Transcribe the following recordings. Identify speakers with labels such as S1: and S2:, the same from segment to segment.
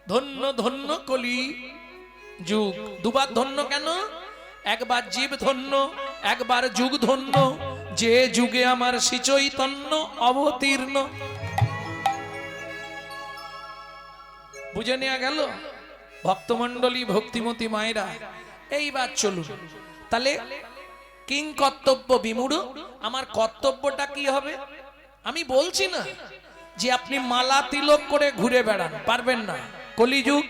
S1: ধন্য ধন্য কলি যুগ। দুবার ধন্য কেন? একবার জীব ধন্য, একবার যুগ ধন্য, যে যুগে আমার শ্রী চৈতন্য অবতীর্ণ। বুঝে নেওয়া গেল ভক্তমণ্ডলী, ভক্তিমতী মায়েরা। এইবার চলুন তাহলে কিং কর্তব্য বিমূঢ়। আমার কর্তব্যটা কি হবে? আমি বলছি না যে আপনি মালা তিলক করে ঘুরে বেড়ান, পারবেন না। কলিযুগ।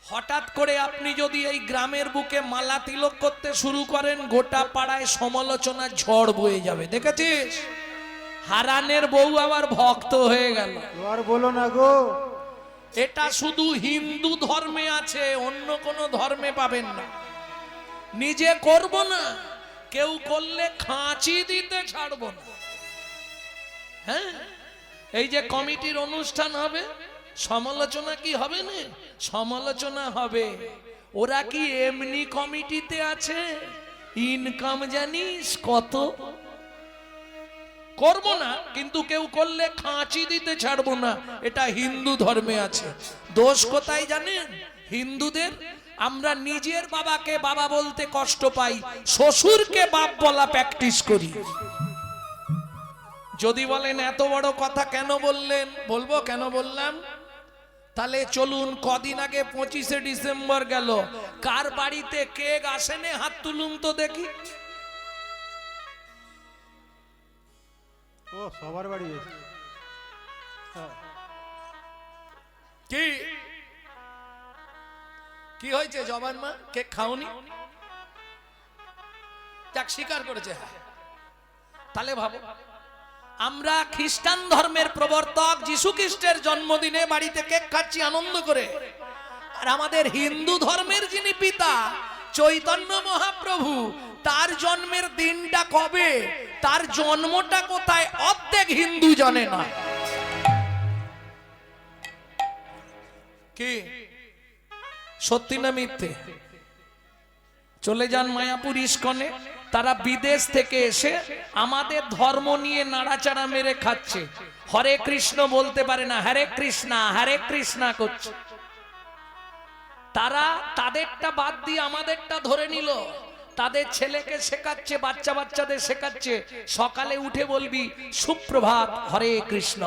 S1: হঠাৎ করে আপনি যদি এই গ্রামের বুকে মালা তিলক করতে শুরু করেন, গোটা পাড়ায় সমালোচনার ঝড় বয়ে যাবে। দেখেছিস? হারানের বউ আবার ভক্ত হয়ে গেল।
S2: আর বলো না গো,
S1: এটা শুধু হিন্দু ধর্মে আছে, অন্য কোন ধর্মে পাবেন না। নিজে করব না, কেউ করলে খাঁচি দিতে ছাড়বো না। হ্যাঁ, এই যে কমিটির অনুষ্ঠান হবে, সমালোচনা কি হবে না? সমালোচনা হবে। ওরা কি এমনি কমিটিতে আছে? ইনকাম জানিস কত? করব না, কিন্তু কেউ করলে খাঁচি দিতে ছাড়বো না। এটা হিন্দু ধর্মে আছে। দোষ কোথায় জানেন? হিন্দুদের। আমরা নিজের বাবাকে বাবা বলতে কষ্ট পাই, শ্বশুরকে বাপ বলা প্র্যাকটিস করি। যদি বলেন এত বড় কথা কেন বললেন, বলবো কেন বললাম। তাহলে চলুন, কদিন আগে 25শে ডিসেম্বর গেল, কার বাড়িতে কেক আসেনে? হাত তুলুন তো দেখি।
S2: ও সবার বাড়ি গেছে।
S1: কি কি হয়েছে জবান মা? কেক খাওনি? যাক, স্বীকার করেছে। তাহলে ভাবো, আমরা খ্রিস্টান ধর্মের প্রবর্তক যিশু খ্রিস্টের জন্মদিনে বাড়িতে কেক খাচ্ছি আনন্দ করে, আর আমাদের হিন্দু ধর্মের যিনি পিতা চৈতন্য মহাপ্রভু, তার জন্মের দিনটা কবে, তার জন্মটা কোথায়, অর্ধেক হিন্দু জানে না। কি সত্যি না মিথ্যে? চলে যান মায়াপুর ইস্কনে, তারা বিদেশ থেকে এসে আমাদের ধর্ম নিয়ে নাড়াচাড়া মেরে খাচ্ছে। হরে কৃষ্ণ বলতে পারে না, হরে কৃষ্ণা হরে কৃষ্ণা করছে। তারা তাদেরটা বাদ দিয়ে আমাদেরটা ধরে নিল। তাদের ছেলেকে শেখাচ্ছে, বাচ্চাদের শেখাচ্ছে, সকালে উঠে বলবি সুপ্রভাত হরে কৃষ্ণ।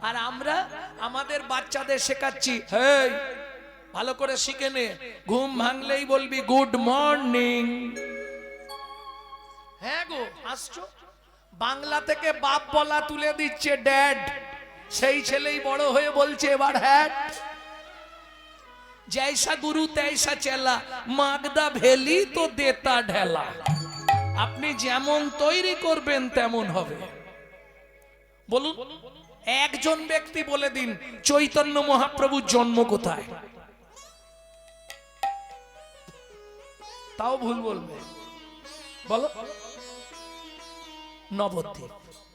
S1: আর আমরা আমাদের বাচ্চাদের শেখাচ্ছি, হেই ভালো করে শিখে নে, ঘুম ভাঙলেই বলবি গুড মর্নিং। হ্যাঁ গো, আসছো। বাংলা থেকে বাপ বলা তুলে দিচ্ছে ড্যাড। সেই ছেলেই বড় হয়ে বলছে এবার হ্যাট। जैसा गुरु तैसा चेला, मागदा भेली तो देता ढेला। আপনি যেমন তৈরি করবেন তেমন হবে। বলুন, একজন ব্যক্তি বলে দিন চৈতন্য মহাপ্রভুর জন্ম কোথায়? তাও ভুল বলবে। বলো। নবদ্বীপ।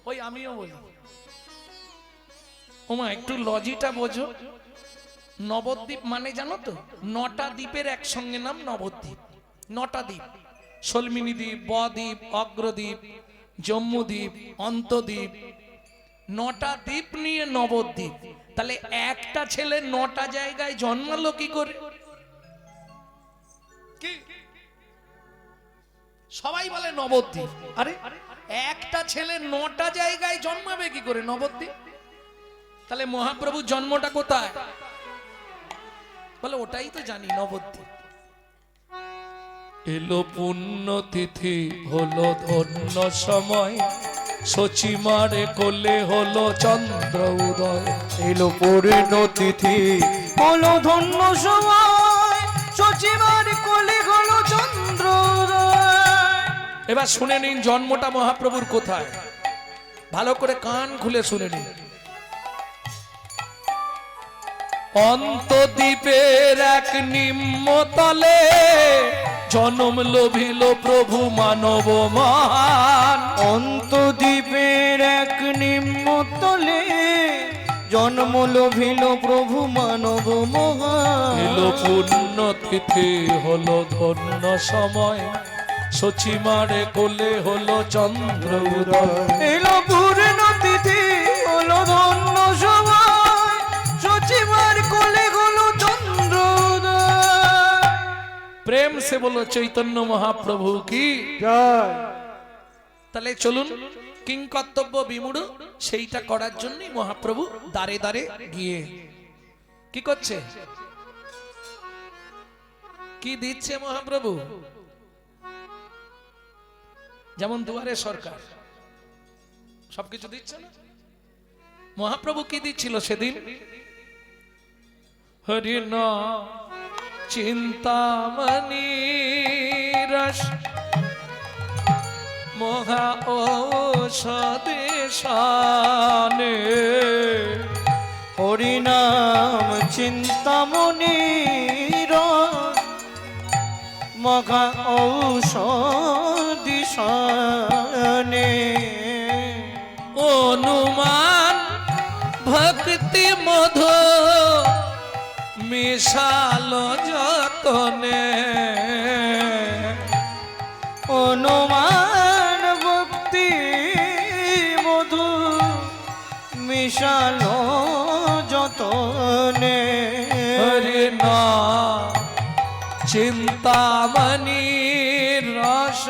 S1: ওই আমিও বলি, ওমা একটু লজিটা বোঝো। নবদ্বীপ মানে জানো তো? 9টা দ্বীপের একসঙ্গে নাম নবদ্বীপ। 9টা দ্বীপ, সলমিনী দ্বীপ, বদ্বীপ, অগ্রদ্বীপ, জম্মুদ্বীপ, অন্তদ্বীপ। 9টা দ্বীপ নিয়ে নবদ্বীপ। তাহলে একটা ছেলে 9টা জায়গায় জন্মালো কি করে? কি সবাই বলে নবদ্বীপ, আরে একটা ছেলে 9টা জায়গায় জন্মাবে কি করে? নবদ্বীপ। তাহলে মহাপ্রভুর জন্মটা কোথায়? বলে ওটাই তো জানি, নবদ্বীপ। এলো পুণ্য তিথি, হলো ধন্য সময়, সচিমারে কোলে হলো চন্দ্র উদয়।
S2: এলো পূর্ণ তিথি, হলো ধন্য সময়, সচিমার কোলে হলো চন্দ্র।
S1: এবার শুনে নিন জন্মটা মহাপ্রভুর কোথায়, ভালো করে কান খুলে শুনে নিন। অন্তদ্বীপের এক নিম্নতলে জনম লোভিল প্রভু মানব মহান।
S2: অন্তদ্বীপের এক নিম্নতলে জন্ম লোভিল প্রভু মানব মহান।
S1: এলো পুণ্য তিথি, হলো ধন্য সময়, সচিমারে কোলে হলো চন্দ্র উদয়।
S2: এলো পূর্ণ তিথি, হলো ধন্য সময়, সচিমার
S1: প্রেম সে বলো চৈতন্য মহাপ্রভু কি
S2: জয়।
S1: তাহলে চলুন কিংকর্তব্য বিমূঢ় সেইটা করার জন্যই মহাপ্রভু দাঁড়ে দাঁড়ে গিয়ে কি করছে, কি দিচ্ছে মহাপ্রভু? যেমন দুয়ারে সরকার সবকিছু দিচ্ছে না, মহাপ্রভু কি দিচ্ছিল সেদিন? হরি নাম চিন্তামণি রস মহা ঔষধে শানে।
S2: হরিনাম চিন্তামণি মগা ঔষধি শানে।
S1: অনুমান ভক্তি মধু মিশালো যতনে।
S2: অনুমান ভক্তি মধু মিশালো যতনে।
S1: হরি নাম চিন্তামণি রস।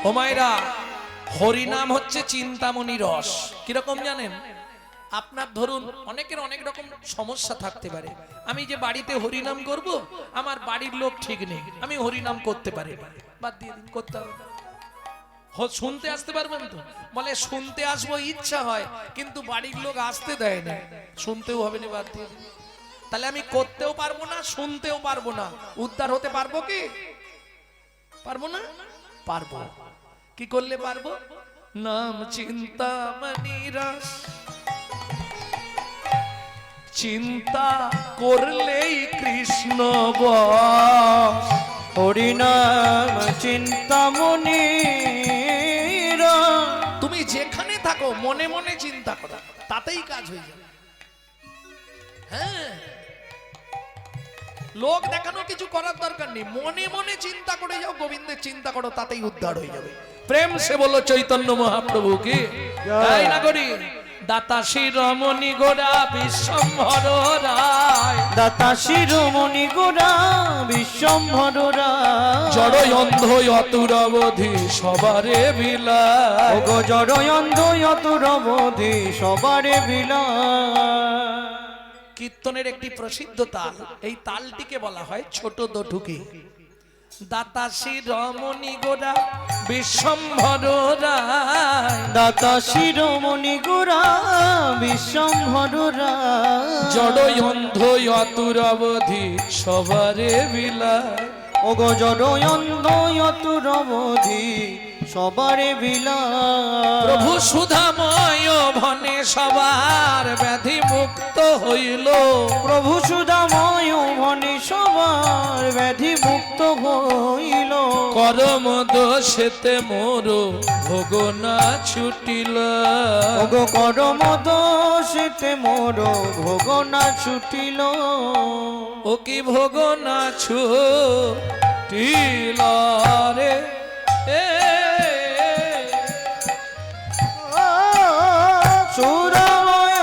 S1: ও মায়েরা, হরিনাম হচ্ছে চিন্তামণি রস। কিরকম জানেন? আপনার ধরুন অনেকের অনেক রকম সমস্যা থাকতে পারে। আমি যে বাড়িতে হরিনাম করব, আমার বাড়ির লোক ঠিক নেই, আমি হরিনাম করতে পারি না, বাদ দিয়ে দিন, করতে হবে না। শুনতে আসতে পারবেন তো? বলে শুনতে আসবো ইচ্ছা হয়, কিন্তু বাড়ির লোক আসতে দেয় না, শুনতেও হবে না, বাদ দিয়ে দিন। তাহলে আমি করতেও পারবো না, শুনতেও পারবো না, উদ্ধার হতে পারবো কি? পারবো না? পারবো। কি করলে পারবো? নাম চিন্তামণি রস। চিন্তা করলেই কৃষ্ণ বস।
S2: হরিনাম চিন্তামণি
S1: তুমি যেখানে থাকো মনে মনে চিন্তা করো, তাতেই কাজ হয়ে যাবে। হ্যাঁ, লোক দেখানো কিছু করার দরকার নেই, মনে মনে চিন্তা করে যাও, গোবিন্দের চিন্তা করো, তাতেই উদ্ধার হয়ে যাবে। প্রেম সে বলো চৈতন্য মহাপ্রভু কি। তাই না করি? দাতা শিরোমণি গোরা বিশ্বম্ভর রায়।
S2: দাতা শিরোমণি গোরা বিশ্বম্ভর রায়।
S1: জড় অন্ধ অতুর অবধি সবারে বিলায়।
S2: ওগো জড় অন্ধ অতুর অবধি সবারে বিলায়।
S1: কীর্তনের একটি প্রসিদ্ধ তাল, এই তালটিকে বলা হয় ছোট দঠুকি। দাতা শিরোমণি গোরা বিশ্বম্ভর রায়।
S2: দাতা শিরোমণি গোরা বিশ্বম্ভর রায়।
S1: জড় অন্ধ অতুর অবধি সবারে বিলায়।
S2: ওগো জড় অন্ধ অতুর অবধি সবারে বিলায়।
S1: প্রভু সুধাময় ভনে সবার ব্যাধি মুক্ত হইল।
S2: প্রভু সুধাময় ভনে সবার ব্যাধি মুক্ত হইল।
S1: করম দোষেতে মোর ভোগ না ছুটিল।
S2: ওগো করম দোষেতে মোর ভোগ না ছুটিল।
S1: ও কি ভোগ না ছুটিল রে।
S2: সুরাময়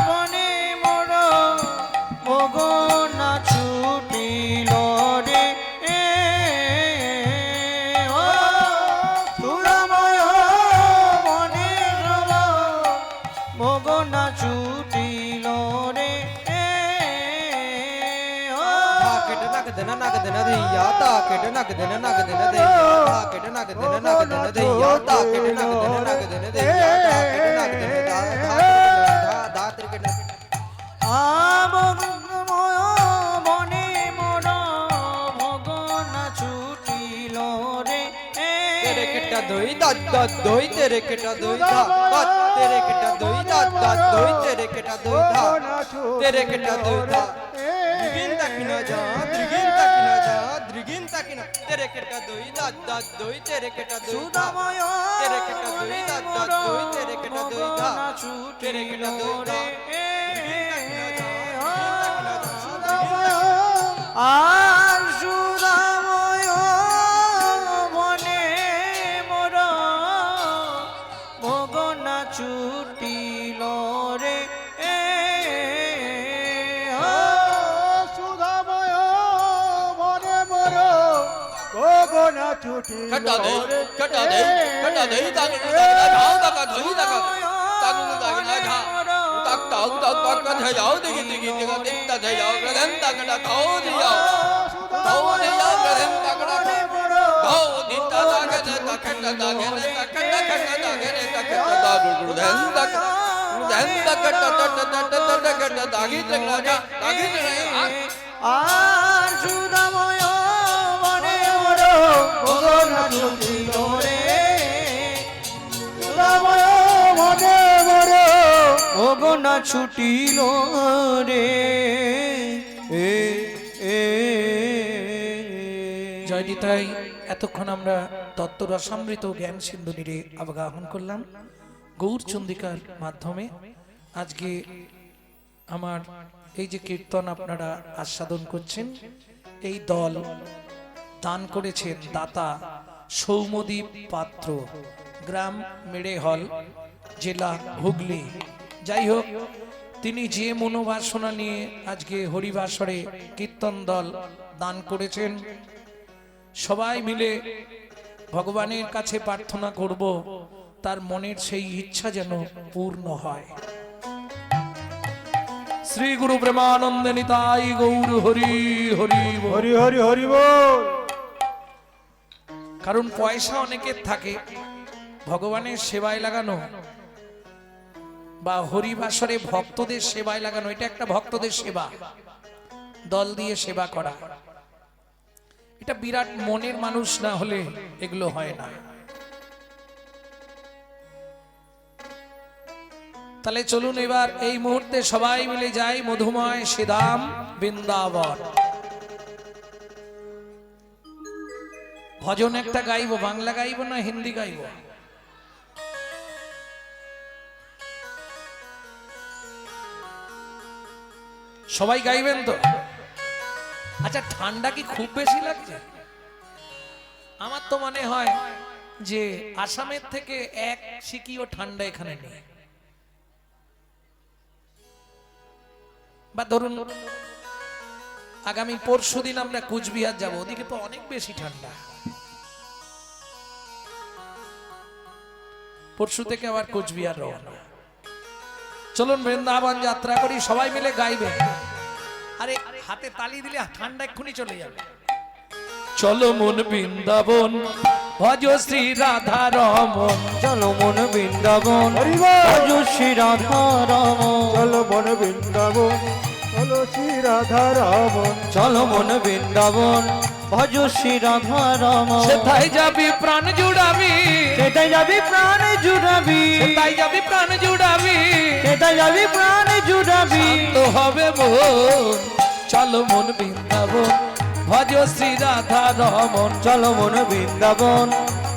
S2: বনে মোর ভোগ না ছুটিল রে। সুরাময় বনে ভোগ না ছুটিল রে।
S3: nag dena dhiya ta kete nag dena dhiya ta kete nag dena dhiya ta kete nag dena dhiya ta kete nag dena da trikena
S2: আমরময় বনে মোর ভোগ না ছুটিল রে।
S3: tere keta doi da doi tere keta doi da bat tere keta doi da doi tere keta doi da tere keta doi da drigin takina ja drigin takina tere keta doi da doi tere keta doi da
S2: সুদাময়
S3: tere keta doi da doi tere keta doi da tere keta doi da
S2: আর সুদাময় বনে মোর ভোগ না ছুটিল রে। সুদাময়
S3: কেটা দেই কেটা দেই কেটা দেই তাকে ধাও তাকা ধই তাকা তাকে তাকে না ধা তাক তাক তাক তাক কা ধে যাও দেখি দেখি দেখি দেখতা ধে যাও গদন তাকে না খাও দি যাও খাও দি যাও গদন তাকে না খাও দিতা তাকে না তাকে না তাকে না তাকে না তাকে না তাকে না তাকে না তাকে গদন তাকে গদন তাকে টা টা টা টা টা টা টা দাগি তগলা যা দাগি তগলা
S2: আর সুদাময় বনে মোর ভোগনা ছুটিল রে সুদাময় বনে মোর ভোগনা ছুটিল রে এ এ
S1: জয় নিতাই। এতক্ষণ আমরা তত্ত্বরসামৃত জ্ঞান সিন্ধুনিরে অবগাহন করলাম গৌর চন্দিকার মাধ্যমে। আজকে আমার এই যে কীর্তন আপনারা আস্বাদন করছেন, এই দল দান করেছেন দাতা সৌম্যদীপ পাত্র, গ্রাম মেড়েহল, জেলা হুগলি। যাই হোক, তিনি যে মনোবাসনা নিয়ে আজকে হরিবাসরে কীর্তন দল দান করেছেন, সবাই মিলে ভগবানের কাছে প্রার্থনা করব তার মনের সেই ইচ্ছা যেন পূর্ণ হয়। শ্রী গুরু প্রেমানন্দে নিতাই গৌর হরি হরি বল।
S2: হরি হরি হরি বল।
S1: কারণ পয়সা অনেকের থাকে, ভগবানের সেবায় লাগানো বা হরিবাসরে ভক্তদের সেবায় লাগানো, এটা একটা ভক্তদের সেবা, দল দিয়ে সেবা করা। এটা বিরাট মনের মানুষ না হলে এগুলো হয় না। তাহলে চলুন এবার এই মুহূর্তে সবাই মিলে যাই মধুময় শ্রীধাম বৃন্দাবন। ভজন একটা গাইবো, বাংলা গাইবো না হিন্দি গাইবো? সবাই গাইবেন তো? আচ্ছা, ঠান্ডা কি খুব বেশি লাগছে? আমার তো মনে হয় যে আসামের থেকে এক সিকিও ঠান্ডা এখানে নেই। বা ধরুন আগামী পরশুদিন আমরা কুচবিহার যাব, ওদিকে তো অনেক বেশি ঠান্ডা। পরশু থেকে আবার কুচবিহার রওনা। চলুন বৃন্দাবন যাত্রা করি, সবাই মিলে গাইবে। আরে হাতে তালি দিলে ঠান্ডা এক্ষুনি চলে যাবে। চলো মন বৃন্দাবন ভজ শ্রী রাধা রমন,
S2: চলো মন বৃন্দাবন ভজ শ্রী রাধা রমন, চলো মন বৃন্দাবন চলো শ্রী রাধা রমন, চলো মন বৃন্দাবন ভজ শ্রী রাধা রমন।
S1: সেথায় যাবি প্রাণ জুড়াবি,
S2: সেটাই যাবি প্রাণ জুড়াবি,
S1: সেথায় যাবি প্রাণ জুড়াবি,
S2: সেটাই যাবি প্রাণ জুড়াবি।
S1: তো হবে মন, চলো মন বৃন্দাবন ভজ শ্রী রাধা রমন,
S2: চলো মন বৃন্দাবন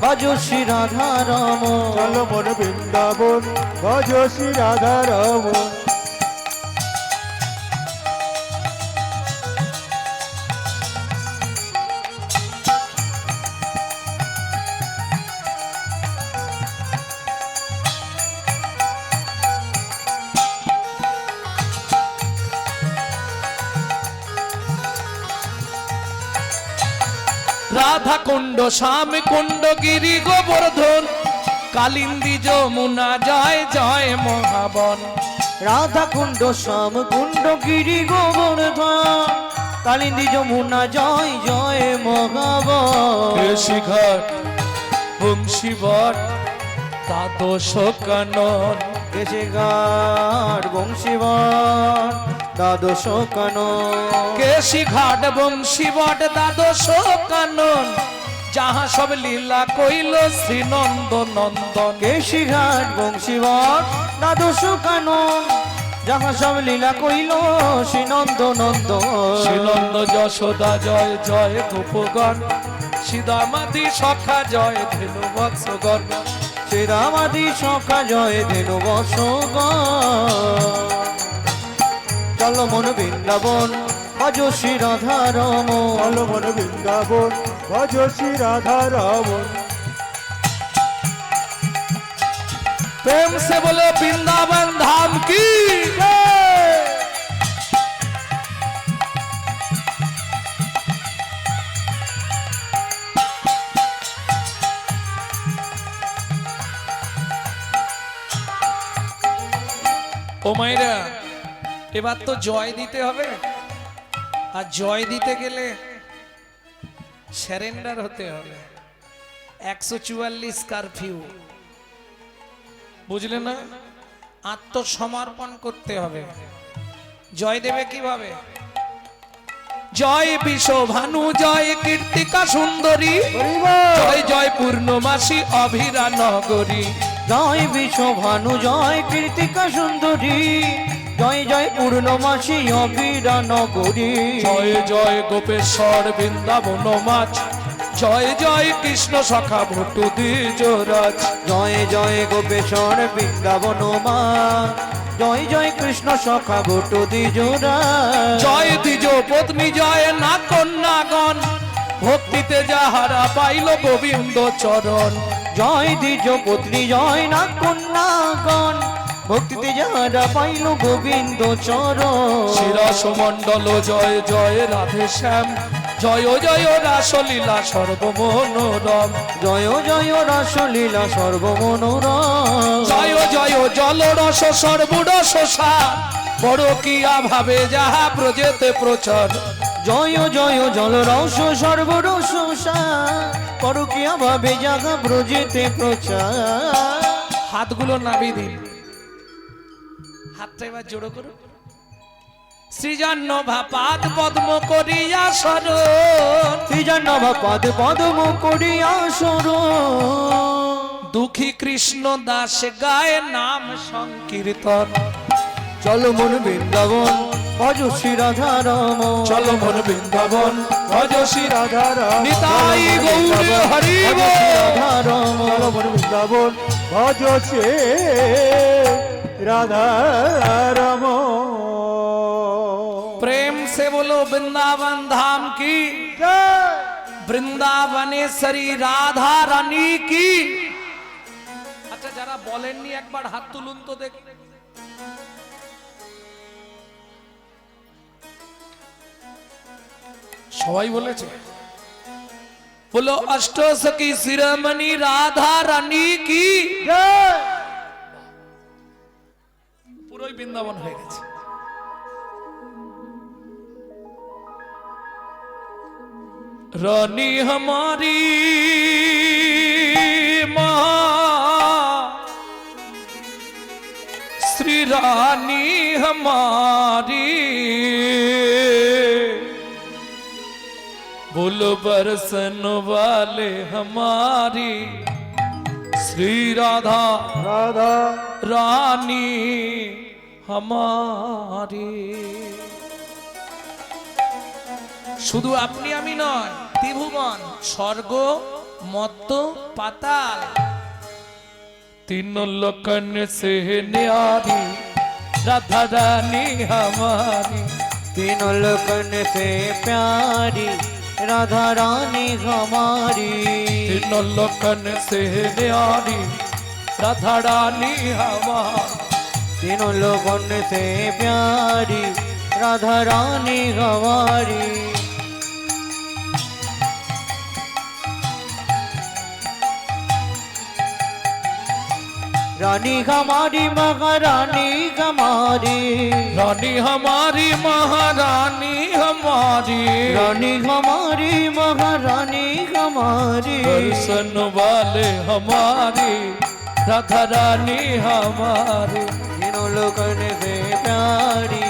S2: ভজ শ্রী রাধা রমন, চলো মন বৃন্দাবন ভজ শ্রী রাধা রমন।
S1: রাধা কুণ্ড শ্যাম কুণ্ড গিরি গোবর্ধন, কালিন্দী যমুনা জয় জয় মহাবন।
S2: রাধা কুণ্ড শ্যাম কুণ্ড গিরি গোবর্ধন, কালিন্দী যমুনা জয় জয় মহাবন।
S1: কেশিঘাট বংশীবট দ্বাদশ কানন,
S2: কেশিঘাট বংশীবন দ্বাদশ কানন,
S1: কেশিঘাট বংশীবট দ্বাদশ কানন, যাহা সব লীলা কইল শ্রী নন্দ নন্দন।
S2: কেশিঘাট বংশীবন দ্বাদশ কানন, যাহা সব লীলা কইল শ্রী নন্দ নন্দন।
S1: শ্রীনন্দ যশোদা জয় জয় গোপগণ, সীতামাদি সখা জয় ধেনু বৎসগণ।
S2: শ্রীরামাদি সখা জয় ধেনু বৎসগণ। চলো মন বৃন্দাবন ভজ শ্রী রাধা রমন, চলো মন বৃন্দাবন ভজ শ্রী রাধা রমন।
S1: प्रेम से बोलो वृंदावन धाम की। ও মায়েরা, এবার তো জয় দিতে হবে, আর জয় দিতে গেলে স্যারেন্ডার হতে হবে। 144 কারফিউ, বুঝলে না? আত্মসমর্পণ করতে হবে। জয় দেবে কিভাবে? জয় বিশ্ব ভানু, জয় কীর্তিকা সুন্দরী, জয় জয় পূর্ণমাসী অভিরা নগরী।
S2: জয় বিশ্বভানু, জয় কীর্তিকা সুন্দরী, জয় জয় পূর্ণমাসী অবিরা নগরী।
S1: জয় জয় গোপেশ্বর বৃন্দাবন মাছ, জয় জয় কৃষ্ণ সখা ভট্টু দ্বিজরাজ।
S2: জয় জয় গোপেশ্বর বৃন্দাবন মা, জয় জয় কৃষ্ণ সখা বটু দ্বিজরা।
S1: জয় দ্বিজ পত্নী, জয় না কন্যাগণ, ভক্তিতে যাহারা পাইল গোবিন্দ চরণ।
S2: জয় দ্বিজ পত্নী, জয় না কন্যাগণ, ভক্তিতে যারা পাইল গোবিন্দ চরণ।
S1: শিরস মণ্ডল, জয় জয় রাধে শ্যাম, জয় জয় রাসলীলা সর্বমনোরম।
S2: জয় জয় রাসলীলা সর্বমনোরম।
S1: জয় জয় জলরস সর্বরস সার, বড় কিয়া ভাবে যাহা ব্রজেতে প্রচার।
S2: জয় জয় জলরস সর্বরস পরকিয়া ভাবে জাগা ব্রজেতে প্রচার।
S1: হাতগুলো নাবি দিন, হাতটা এবার জোড়ো করুন। সৃজন্য ভাপাত পদ্ম করিয়া শরণ,
S2: শ্রীজন্নভা পাদ পদ্ম করিয়া শরণ।
S1: দুঃখী কৃষ্ণ দাস গায় নাম সংকীর্তন।
S2: চলো মন বৃন্দাবন ভজ শ্রী রাধা রম।
S1: চলো মন বৃন্দাবন ভজ শ্রী
S2: রাধা রম।
S1: নিতাই গৌর হরি
S2: ভজ
S1: বল।
S2: শ্রী রাধা রম। চলো মন বৃন্দাবন ভজ শ্রী রাধা রম।
S1: प्रेम से बोलो वृंदावन धाम की, বৃন্দাবনেশ্বরী রাধা রানী কি। আচ্ছা, যারা বলেননি একবার হাত তুলুন তো দেখি। সবাই বলেছে? বলো অষ্টসখী শিরোমণি রাধা রানী কি। পুরোই বৃন্দাবন হয়ে গেছে। रानी हमारी माँ, श्री रानी हमारी, बुल बरसन वाले हमारी, श्री राधा
S2: রাধা
S1: रानी हमारी। শুধু আপনি আমি নয়, ত্রিভুবন, স্বর্গ, মর্ত, পাতাল, तीन लोकन से न्यारी राधा रानी हमारी।
S2: तीनों लोकन से प्यारी राधा रानी हमारी।
S1: तीन लोकन से न्यारी राधा रानी हमारी।
S2: तीनों लोगों से प्यारी राधा रानी हमारी। रानी हमारी महारानी हमारी।
S1: रानी हमारी महारानी हमारी।
S2: रानी हमारी महारानी हमारी।
S1: दर्शन वाले हमारी राधा रानी हमारी।
S2: तीनों लोगों से प्यारी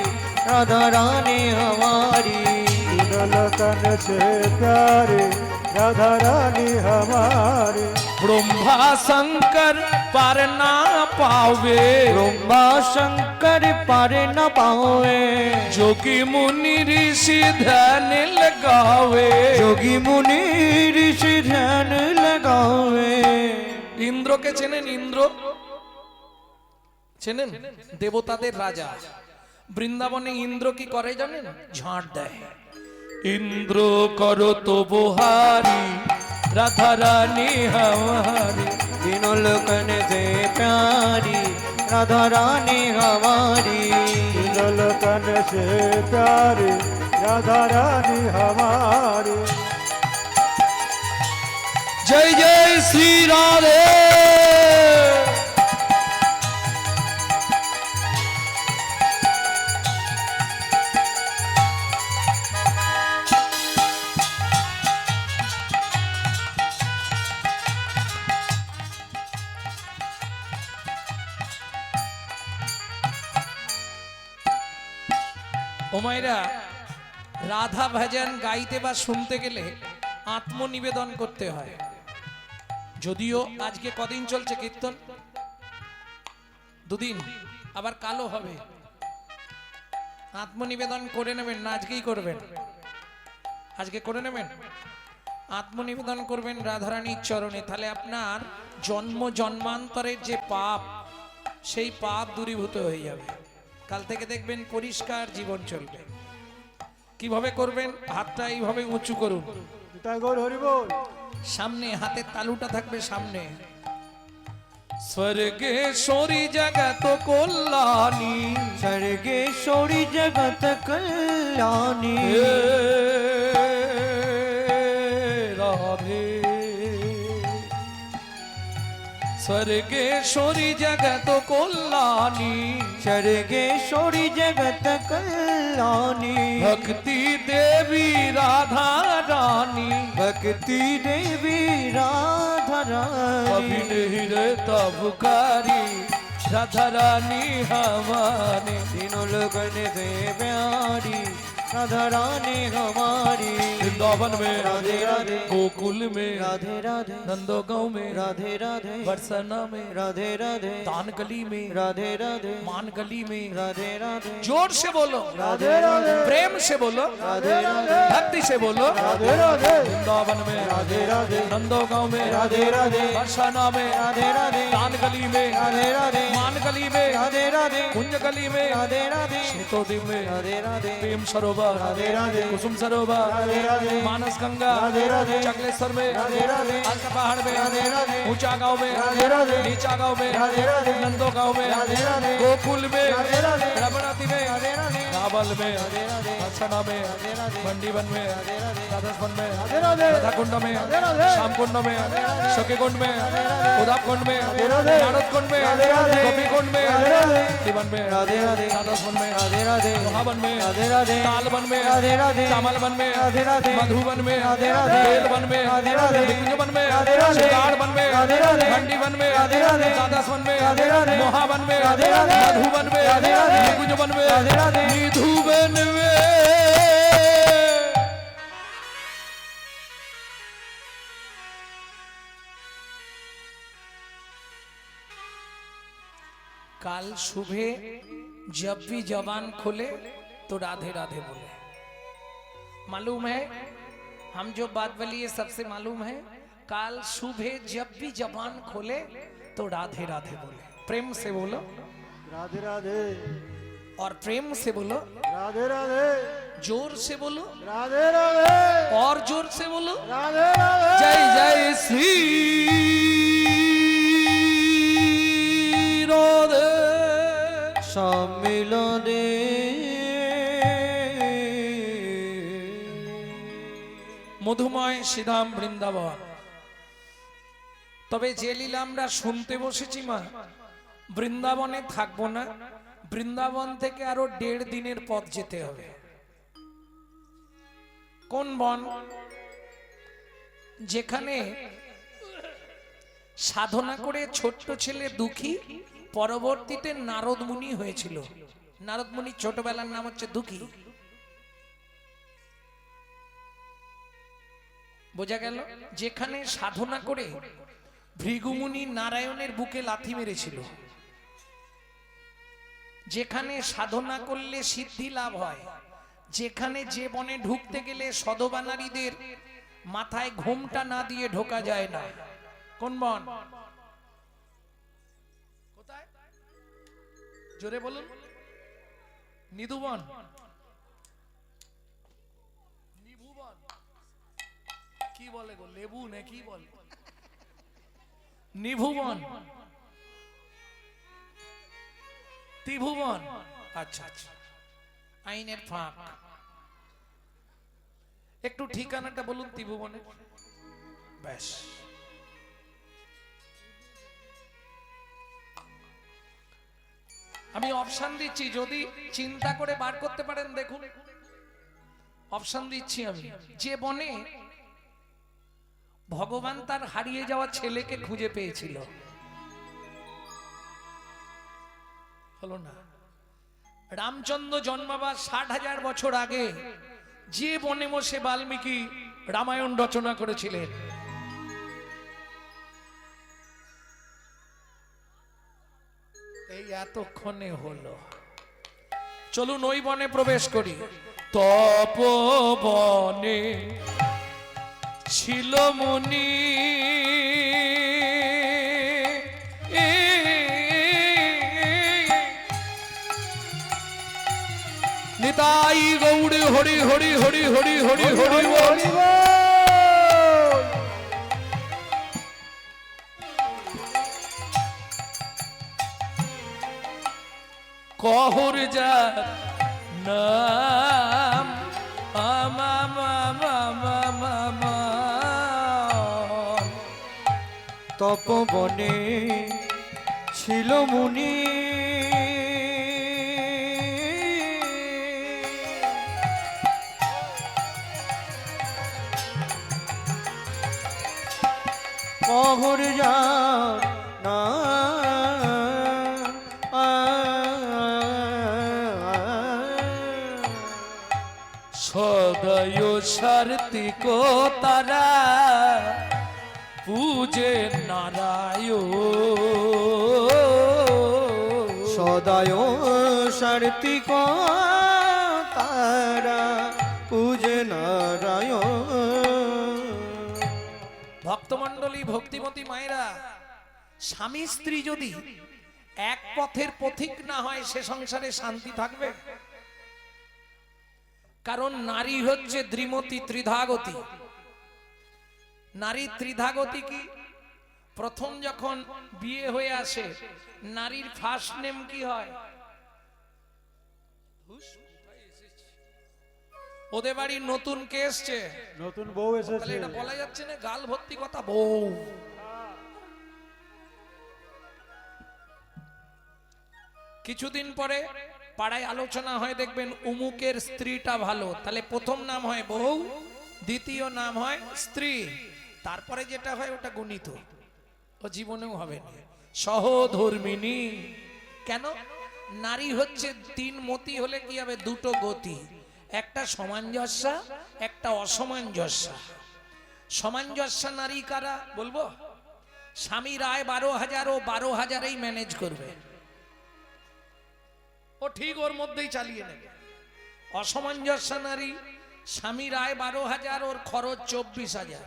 S2: राधा रानी हमारी। तीनों लोगों से प्यारी राधा रानी हमारी।
S1: ब्रह्मा शंकर पार ना पावे,
S2: ब्रह्मा शंकर पार न पावे।
S1: जोगी मुनि ऋषि ध्यान लगावे।
S2: जोगी मुनि ऋषि ध्यान लगावे।
S1: ইন্দ্রকে চেনেন? ইন্দ্র চেনেন? দেবতাদের রাজা। বৃন্দাবনে ইন্দ্র কি করে জানেন? ঝাঁট দেয়। ইন্দ্র করো তো বহারি রাধা রানী हमारी।
S2: तीनों लोकन से प्यारी राधा रानी हमारी। तीनों लोकन से प्यारी राधा रानी हमारी।
S1: जय जय श्री राधे। ও মায়েরা, রাধা ভজন গাইতে বা শুনতে গেলে আত্মনিবেদন করতে হয়। যদিও আজকে কদিন চলছে কীর্তন? দুদিন, আবার কালো হবে। আত্মনিবেদন করে নেবেন না আজকেই করবেন? আজকে করে নেবেন, আত্মনিবেদন করবেন রাধারানীর চরণে। তাহলে আপনার জন্ম জন্মান্তরের যে পাপ, সেই পাপ দূরীভূত হয়ে যাবে। কাল থেকে দেখবেন পরিষ্কার জীবন চলবে। কিভাবে করবেন? হাতটা এইভাবে উঁচু করুন, সামনে হাতের তালুটা থাকবে সামনে। স্বর্গেশ্বরী জগত কল্যাণী,
S2: স্বর্গেশ্বরী জগত কল্যাণী,
S1: রাধে। স্বর্গেশ্বরী জগত কল্যাণী,
S2: স্বর্গেশ্বরী জগত কল্যাণী,
S1: ভক্তি দেবী রাধা রানী,
S2: ভক্তি দেবী রাধা
S1: कभी
S2: রানী,
S1: नहीं रहता पुकारी राधा रानी हमारे।
S2: तीनों लोगन से प्यारी राधा रानी हमारी।
S1: वृंदावन में
S2: राधे राधे,
S1: गोकुल में
S2: राधे राधे,
S1: नंदोगांव में
S2: राधे राधे,
S1: बरसाना में
S2: राधे राधे,
S1: दान गली में
S2: राधे राधे,
S1: मान गली में।
S2: राधे राधे,
S1: जोर से बोलो,
S2: राधे राधे,
S1: प्रेम से बोलो,
S2: राधे राधे,
S1: भक्ति से बोलो।
S2: राधे राधे,
S1: वृंदावन में
S2: राधे राधे,
S1: नंदोगांव में
S2: राधे राधे,
S1: बरसाना में
S2: राधे राधे,
S1: दान गली में
S2: राधे राधे,
S1: मान गली में
S2: राधे राधे,
S1: कुंज गली में
S2: राधे राधे,
S1: श्वेतोद्वीप में
S2: राधे राधे,
S1: प्रेम सरोवर
S2: राधे राधे,
S1: कुसुम सरोवर
S2: राधे राधे,
S1: मानस गंगा
S2: राधे राधे,
S1: चकलेश्वर में
S2: राधे राधे,
S1: अलका पहाड़ में
S2: राधे राधे,
S1: ऊंचा गांव में
S2: राधे राधे,
S1: नीचा गांव में
S2: राधे राधे,
S1: नंदो गांव में
S2: राधे राधे,
S1: गोकुल में
S2: राधे राधे,
S1: रमणाती में
S2: राधे राधे,
S1: नावल में
S2: राधे राधे,
S1: हसना में
S2: राधे राधे,
S1: मंडीवन में
S2: राधे राधे,
S1: राधास्वन में
S2: राधे राधे,
S1: राधा कुंड में
S2: राधे राधे,
S1: श्याम कुंड में सखी कुंड में
S2: राधे,
S1: उदाप कुंड में
S2: राधे राधे,
S1: नारद कुंड में
S2: राधे राधे,
S1: गोपी कुंड में
S2: राधे राधे,
S1: जीवन में
S2: राधे राधे,
S1: राधास्वन में
S2: राधे राधे,
S1: महावन में
S2: राधे राधे,
S1: तालवन में
S2: राधे राधे,
S1: कमलवन में
S2: राधे राधे,
S1: मधुवन में
S2: राधे राधे,
S1: बेलवन में
S2: राधे राधे,
S1: विकुंजवन में
S2: राधे राधे,
S1: शिकारवन में
S2: राधे राधे,
S1: मंडीवन में
S2: राधे राधे,
S1: राधास्वन में
S2: राधे राधे,
S1: मोहावन में
S2: राधे राधे,
S1: मधुवन में
S2: राधे राधे,
S1: विकुंजवन में
S2: राधे राधे,
S1: निधुवन में। काल सुबह जब भी जबान खोले तो राधे राधे बोले। मालूम है, हम जो बात बोली है सबसे मालूम है। काल सुबह जब भी जबान खोले तो राधे राधे बोले। प्रेम से बोलो,
S2: राधे राधे,
S1: और प्रेम से बोलो,
S2: राधे राधे,
S1: जोर से बोलो,
S2: राधे राधे,
S1: और जोर से बोलो।
S2: राधे राधे,
S1: जय जय श्री राधे।
S2: सम्मिलने
S1: মধুময় শ্রীধাম বৃন্দাবন। তবে যে লীলা আমরা শুনতে বসেছি মা, বৃন্দাবনে থাকবো না, বৃন্দাবন থেকে আরো 1.5 দিনের পথ যেতে হবে। কোন বন? যেখানে সাধনা করে ছোট্ট ছেলে দুঃখী পরবর্তীতে নারদ মুনি হয়েছিল। নারদ মুনির ছোটবেলার নাম হচ্ছে দুঃখী। বোঝা গেল? যেখানে সাধনা করে ভৃগুমুনি নারায়ণের বুকে লাথি মেরেছিল, যেখানে সাধনা করলে সিদ্ধি লাভ হয়, যেখানে যে বনে ঢুকতে গেলে সধবা নারীদের মাথায় ঘোমটা না দিয়ে ঢোকা যায় না। কোন বন? কোথায়? জোরে বলুন। নিধুবন, নিভুবন, কি বলে গো? লেবু না কি বলে? নিভুবন, ত্রিভুবন। আচ্ছা আচ্ছা, আইনের ফাঁক। একটু ঠিকানাটা বলুন ত্রিভুবনের। ব্যাস, আমি অপশন দিচ্ছি, যদি চিন্তা করে বার করতে পারেন দেখুন। অপশন দিচ্ছি আমি। যে বনে ভগবান তার হারিয়ে যাওয়া ছেলেকে খুঁজে পেয়েছিল, হলো না? রামচন্দ্র জন্মাবার 60,000 বছর আগে যে বনে বসে বাল্মীকি রামায়ণ রচনা করেছিলেন, এই এতক্ষণে হলো। চলুন ওই বনে প্রবেশ করি। তপবনে ছিল মুনি, নিতাই গৌড়ে হরি হরি হরি হরি হরি হরি বল। কহর যার নাম
S2: তপবনে ছিল মুনি, কহর যার
S1: সদয় সার্থিক তারা পূজে নারায়ণ,
S2: সদায় সার্থিক তারা পূজে নারায়ণ।
S1: ভক্তমণ্ডলী, ভক্তিমতী মায়েরা, স্বামী স্ত্রী যদি এক পথের পথিক না হয় সে সংসারে শান্তি থাকবে? কারণ নারী হচ্ছে দ্বিমতী ত্রিধাগতী। নারী ত্রিধাগতী কি? প্রথম যখন বিয়ে হয়ে আসে নারীর ফার্স্ট নেম কি হয়? ওদের বাড়ির নতুন কে এসছে?
S4: নতুন বউ
S1: তাহলে
S4: এসেছে।
S1: এটা বলা যাচ্ছে না গাল ভর্তি কথা, বউ। কিছুদিন পরে পাড়ায় আলোচনা হয়, দেখবেন উমুকের স্ত্রীটা ভালো, তাহলে প্রথম নাম হয় বউ, দ্বিতীয় নাম হয় স্ত্রী, তারপরে যেটা হয় ওটা গুণিত, ও জীবনেও হবে না। সহধর্মিনী। কেন? নারী হচ্ছে তিন মতি হলে কি হবে? দুটো গতি, একটা সামঞ্জস্য, একটা অসামঞ্জস্য। সামঞ্জস্য নারী কারা বলবো? স্বামীর আয় 12,000, ও 12,000-এই ম্যানেজ করবে, ও ঠিক ওর মধ্যেই চালিয়ে নেবে। অসামঞ্জস্য নারী, স্বামীর আয় 12,000, ওর খরচ 24,000।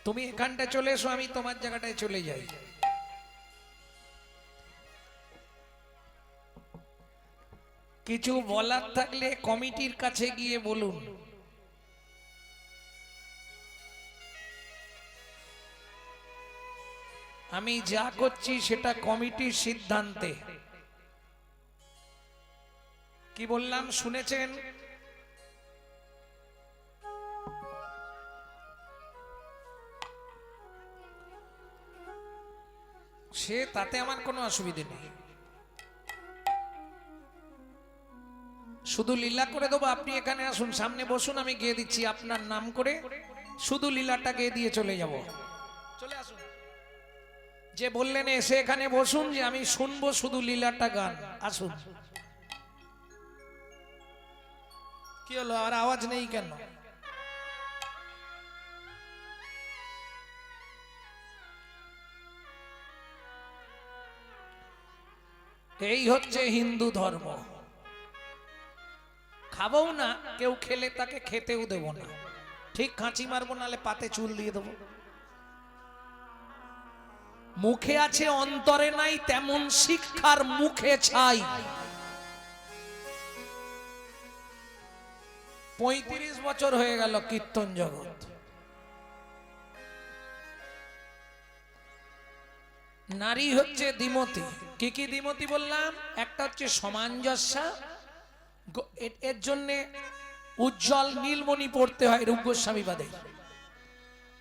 S1: তুমি এখানটায় চলে এসো, আমি তোমার জায়গাটায় চলে যাই। কিছু বলার থাকলে কমিটির কাছে গিয়ে বলুন। আমি যা করছি সেটা কমিটির সিদ্ধান্তে। কি বললাম শুনেছেন? সে তাতে আমার কোনো অসুবিধে নেই, শুধু লীলা করে দেবো। আপনি এখানে আসুন, সামনে বসুন, আমি গেয়ে দিচ্ছি আপনার নাম করে, শুধু লীলাটা গেয়ে দিয়ে চলে যাব। চলে আসুন। যে বললেন এসে এখানে বসুন, যে আমি শুনবো শুধু লীলাটা গান, আসুন। কি হলো, আর আওয়াজ নেই কেন? এই হচ্ছে হিন্দু ধর্ম। খাবো না, কেউ খেলে তাকে খেতেও দেব না, ঠিক কাঁচি মারবো, নালে পাতে চুল দিয়ে দেবো। মুখে আছে অন্তরে নাই, তেমন শিক্ষার মুখে ছাই। 35 বছর হয়ে গেল কীর্তন জগৎ। নারী হচ্ছে দ্বিমতী। কি কি দ্বিমতী বললাম? একটা হচ্ছে সামঞ্জস্য, এর জন্য উজ্জ্বল নীলমণি পড়তে হয় রূপ গোস্বামী বাদে।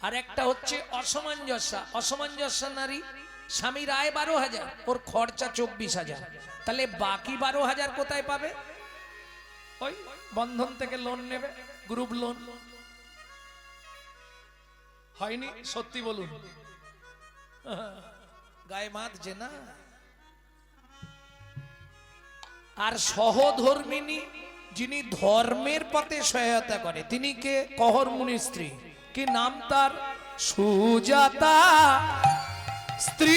S1: আর একটা হচ্ছে অসামঞ্জস্য। অসামঞ্জস্য নারী, স্বামীর আয় 12,000, ওর খরচা 24,000, তাহলে বাকি 12,000 কোথায় পাবে? ওই বন্ধন থেকে লোন নেবে, গ্রুপ লোন। হয়নি? সত্যি বলুন। গায়ে বাঁধছে না। আর সহধর্মিনী যিনি ধর্মের পথে সহায়তা করে তিনি কে? কহর মুনির স্ত্রী। কি নাম তার? সুজাতা স্ত্রী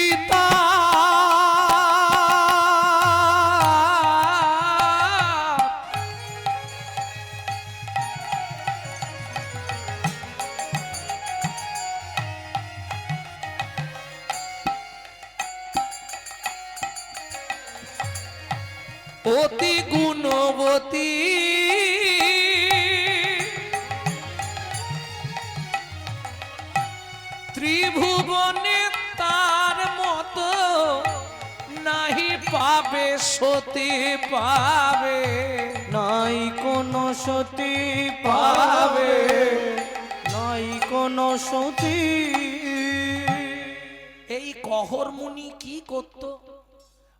S1: অতি গুণবতী, ত্রিভুবনে তার মতো নাহি পাবে সতী পাবে,
S2: নাই কোন সতী পাবে, নাই কোন সতী।
S1: এই কহর মুনি কি করত?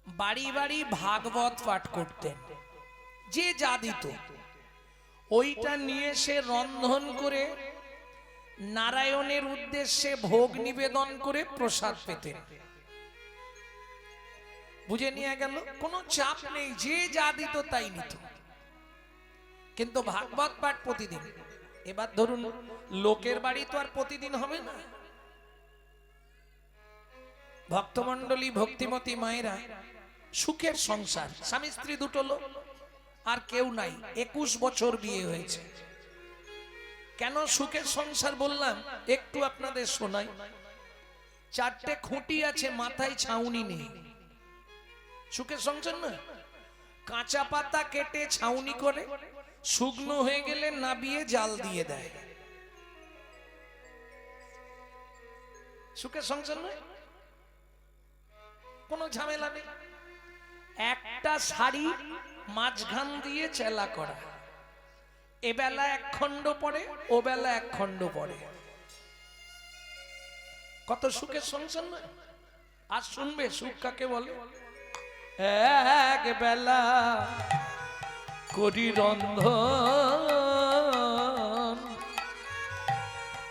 S1: বাড়ি বাড়ি ভাগবত পাঠ করতেন। যে যা দিত ওইটা নিয়ে সে রন্ধন করে নারায়ণের উদ্দেশ্যে ভোগ নিবেদন করে প্রসাদ পেতেন। বুঝে নিয়ে গেল, কোনো চাপ নেই, যে যা দিত তাই নিত। কিন্তু ভাগবত পাঠ প্রতিদিন। এবার ধরুন লোকের বাড়ি তো আর প্রতিদিন হবে না। ভক্তমণ্ডলী ভক্তিমতী মায়েরা, সুখের সংসার, স্বামী স্ত্রী দুটো লোক, আর কেউ নাই, 21 বছর বিয়ে হয়েছে। কেন সুখের সংসার বললাম একটু আপনাদের শোনাই। 4টে খুঁটি আছে, মাথায় ছাউনি নেই। সুখের সংসার না? কাঁচা পাতা কেটে ছাউনি করে, শুকনো হয়ে গেলে নাবিয়ে জাল দিয়ে দেয়। সুখের সংসার নয়, কোনো ঝামেলা নেই। একটা শাড়ি মাঝখান দিয়ে চেলা করা, এবেলা 1 খণ্ড পড়ে, ও বেলা 1 খণ্ড পড়ে। কত সুখের সংসার নয়? আর শুনবে সুখ কাকে বলে? এক বেলা করি রন্ধন,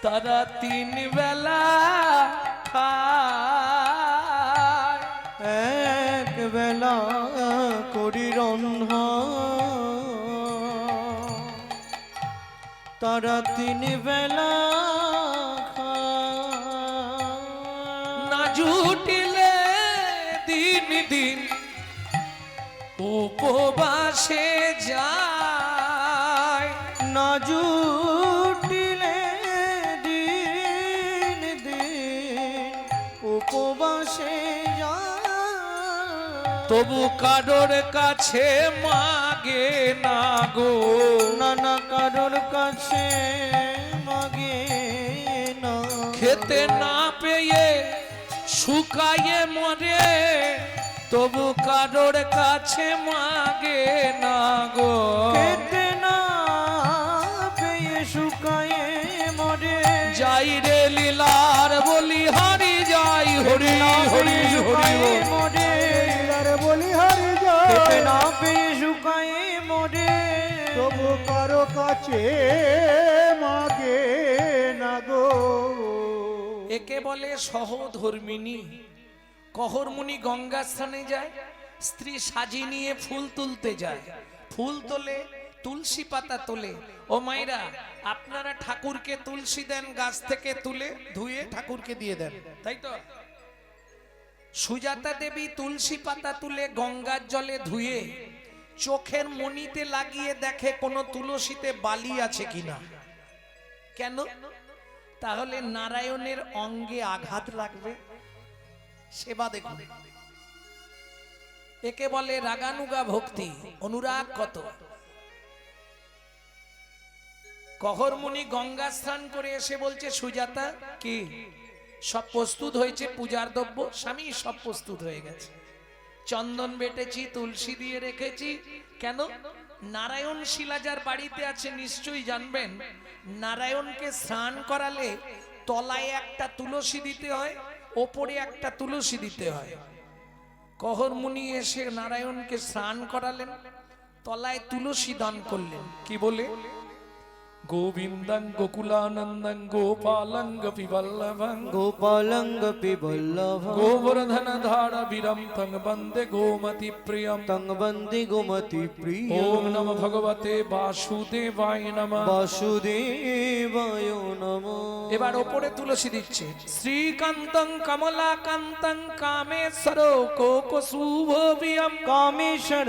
S1: তারা 3 বেলা খায়।
S2: এক বেলা করি রন্ধন, তারা 3 বেলা খায়।
S1: না জুটিলে দিন দিন উপবাসে যায়,
S2: না জুটিলে দিন দিন উপবাসে যায়।
S1: তবু কারোর কাছে মাগে না গো,
S2: নানা কারোর কাছে মাগে না।
S1: খেতে না পেয়ে শুকায়ে মরে, তবু কারোর কাছে মাগে না গো।
S2: খেতে না পেয়ে শুকায়ে মরে,
S1: যাই রে লীলার বলি হরি যাই, হরি হরি হরি
S2: মরে বলি হরি যায়। খেতে না পেয়ে শুকায়ে মরে, তবু কারো কাছে মাগে না গো।
S1: একে বলে সহধর্মিনী। কহর মুনি গঙ্গা স্থানে যায়, স্ত্রী সাজি নিয়ে ফুল তুলতে যায়। ফুল তোলে, তুলসী পাতা তোলে। ও মাইরা, আপনারা ঠাকুরকে তুলসী দেন গাছ থেকে তুলে, ধুয়ে ঠাকুরকে দিয়ে দেন, তাই তো? সুজাতা দেবী তুলসী পাতা তুলে গঙ্গার জলে ধুয়ে চোখের মণিতে লাগিয়ে দেখে কোনো তুলসীতে বালি আছে কিনা। কেন? তাহলে নারায়ণের অঙ্গে আঘাত লাগবে। সেবা দেখুন, একে বলে রাগানুগা ভক্তি, অনুরাগ কত। কহর মুনি গঙ্গা স্নান করে এসে বলছে, সুজাতা কি সব প্রস্তুত হয়েছে? পূজার দ্রব্য? স্বামী সব প্রস্তুত হয়ে গেছে, চন্দন বেটেছি, তুলসী দিয়ে রেখেছি। কেন? নারায়ণ শিলা যার বাড়িতে আছে নিশ্চয়ই জানবেন, নারায়ণকে স্নান করালে তলায় একটা তুলসী দিতে হয়, ওপরে একটা তুলসী দিতে হয়। কহর মুনি এসে নারায়ণকে স্নান করালেন, তলায় তুলসী দান করলেন। কি বলে? গোবিন্দং গোকুলানন্দং গোপালং গোপীবল্লভং
S2: গোপালঙ্গপি বল্লভ
S1: গোবর্ধন ধারা বীরম তং বন্দে গোমতি প্রিয়ম।
S2: তং বন্দি গোমতি প্রিয়
S1: ওম নম ভগবতে বাসুদেবায় নমঃ।
S2: বাসুদেবায় নমঃ।
S1: এবার ওপরে তুলসী দিচ্ছে শ্রীকান্তং কমলাকান্তং কামেশ্বর কোকশুভবিয়ম
S2: কামেশ্বর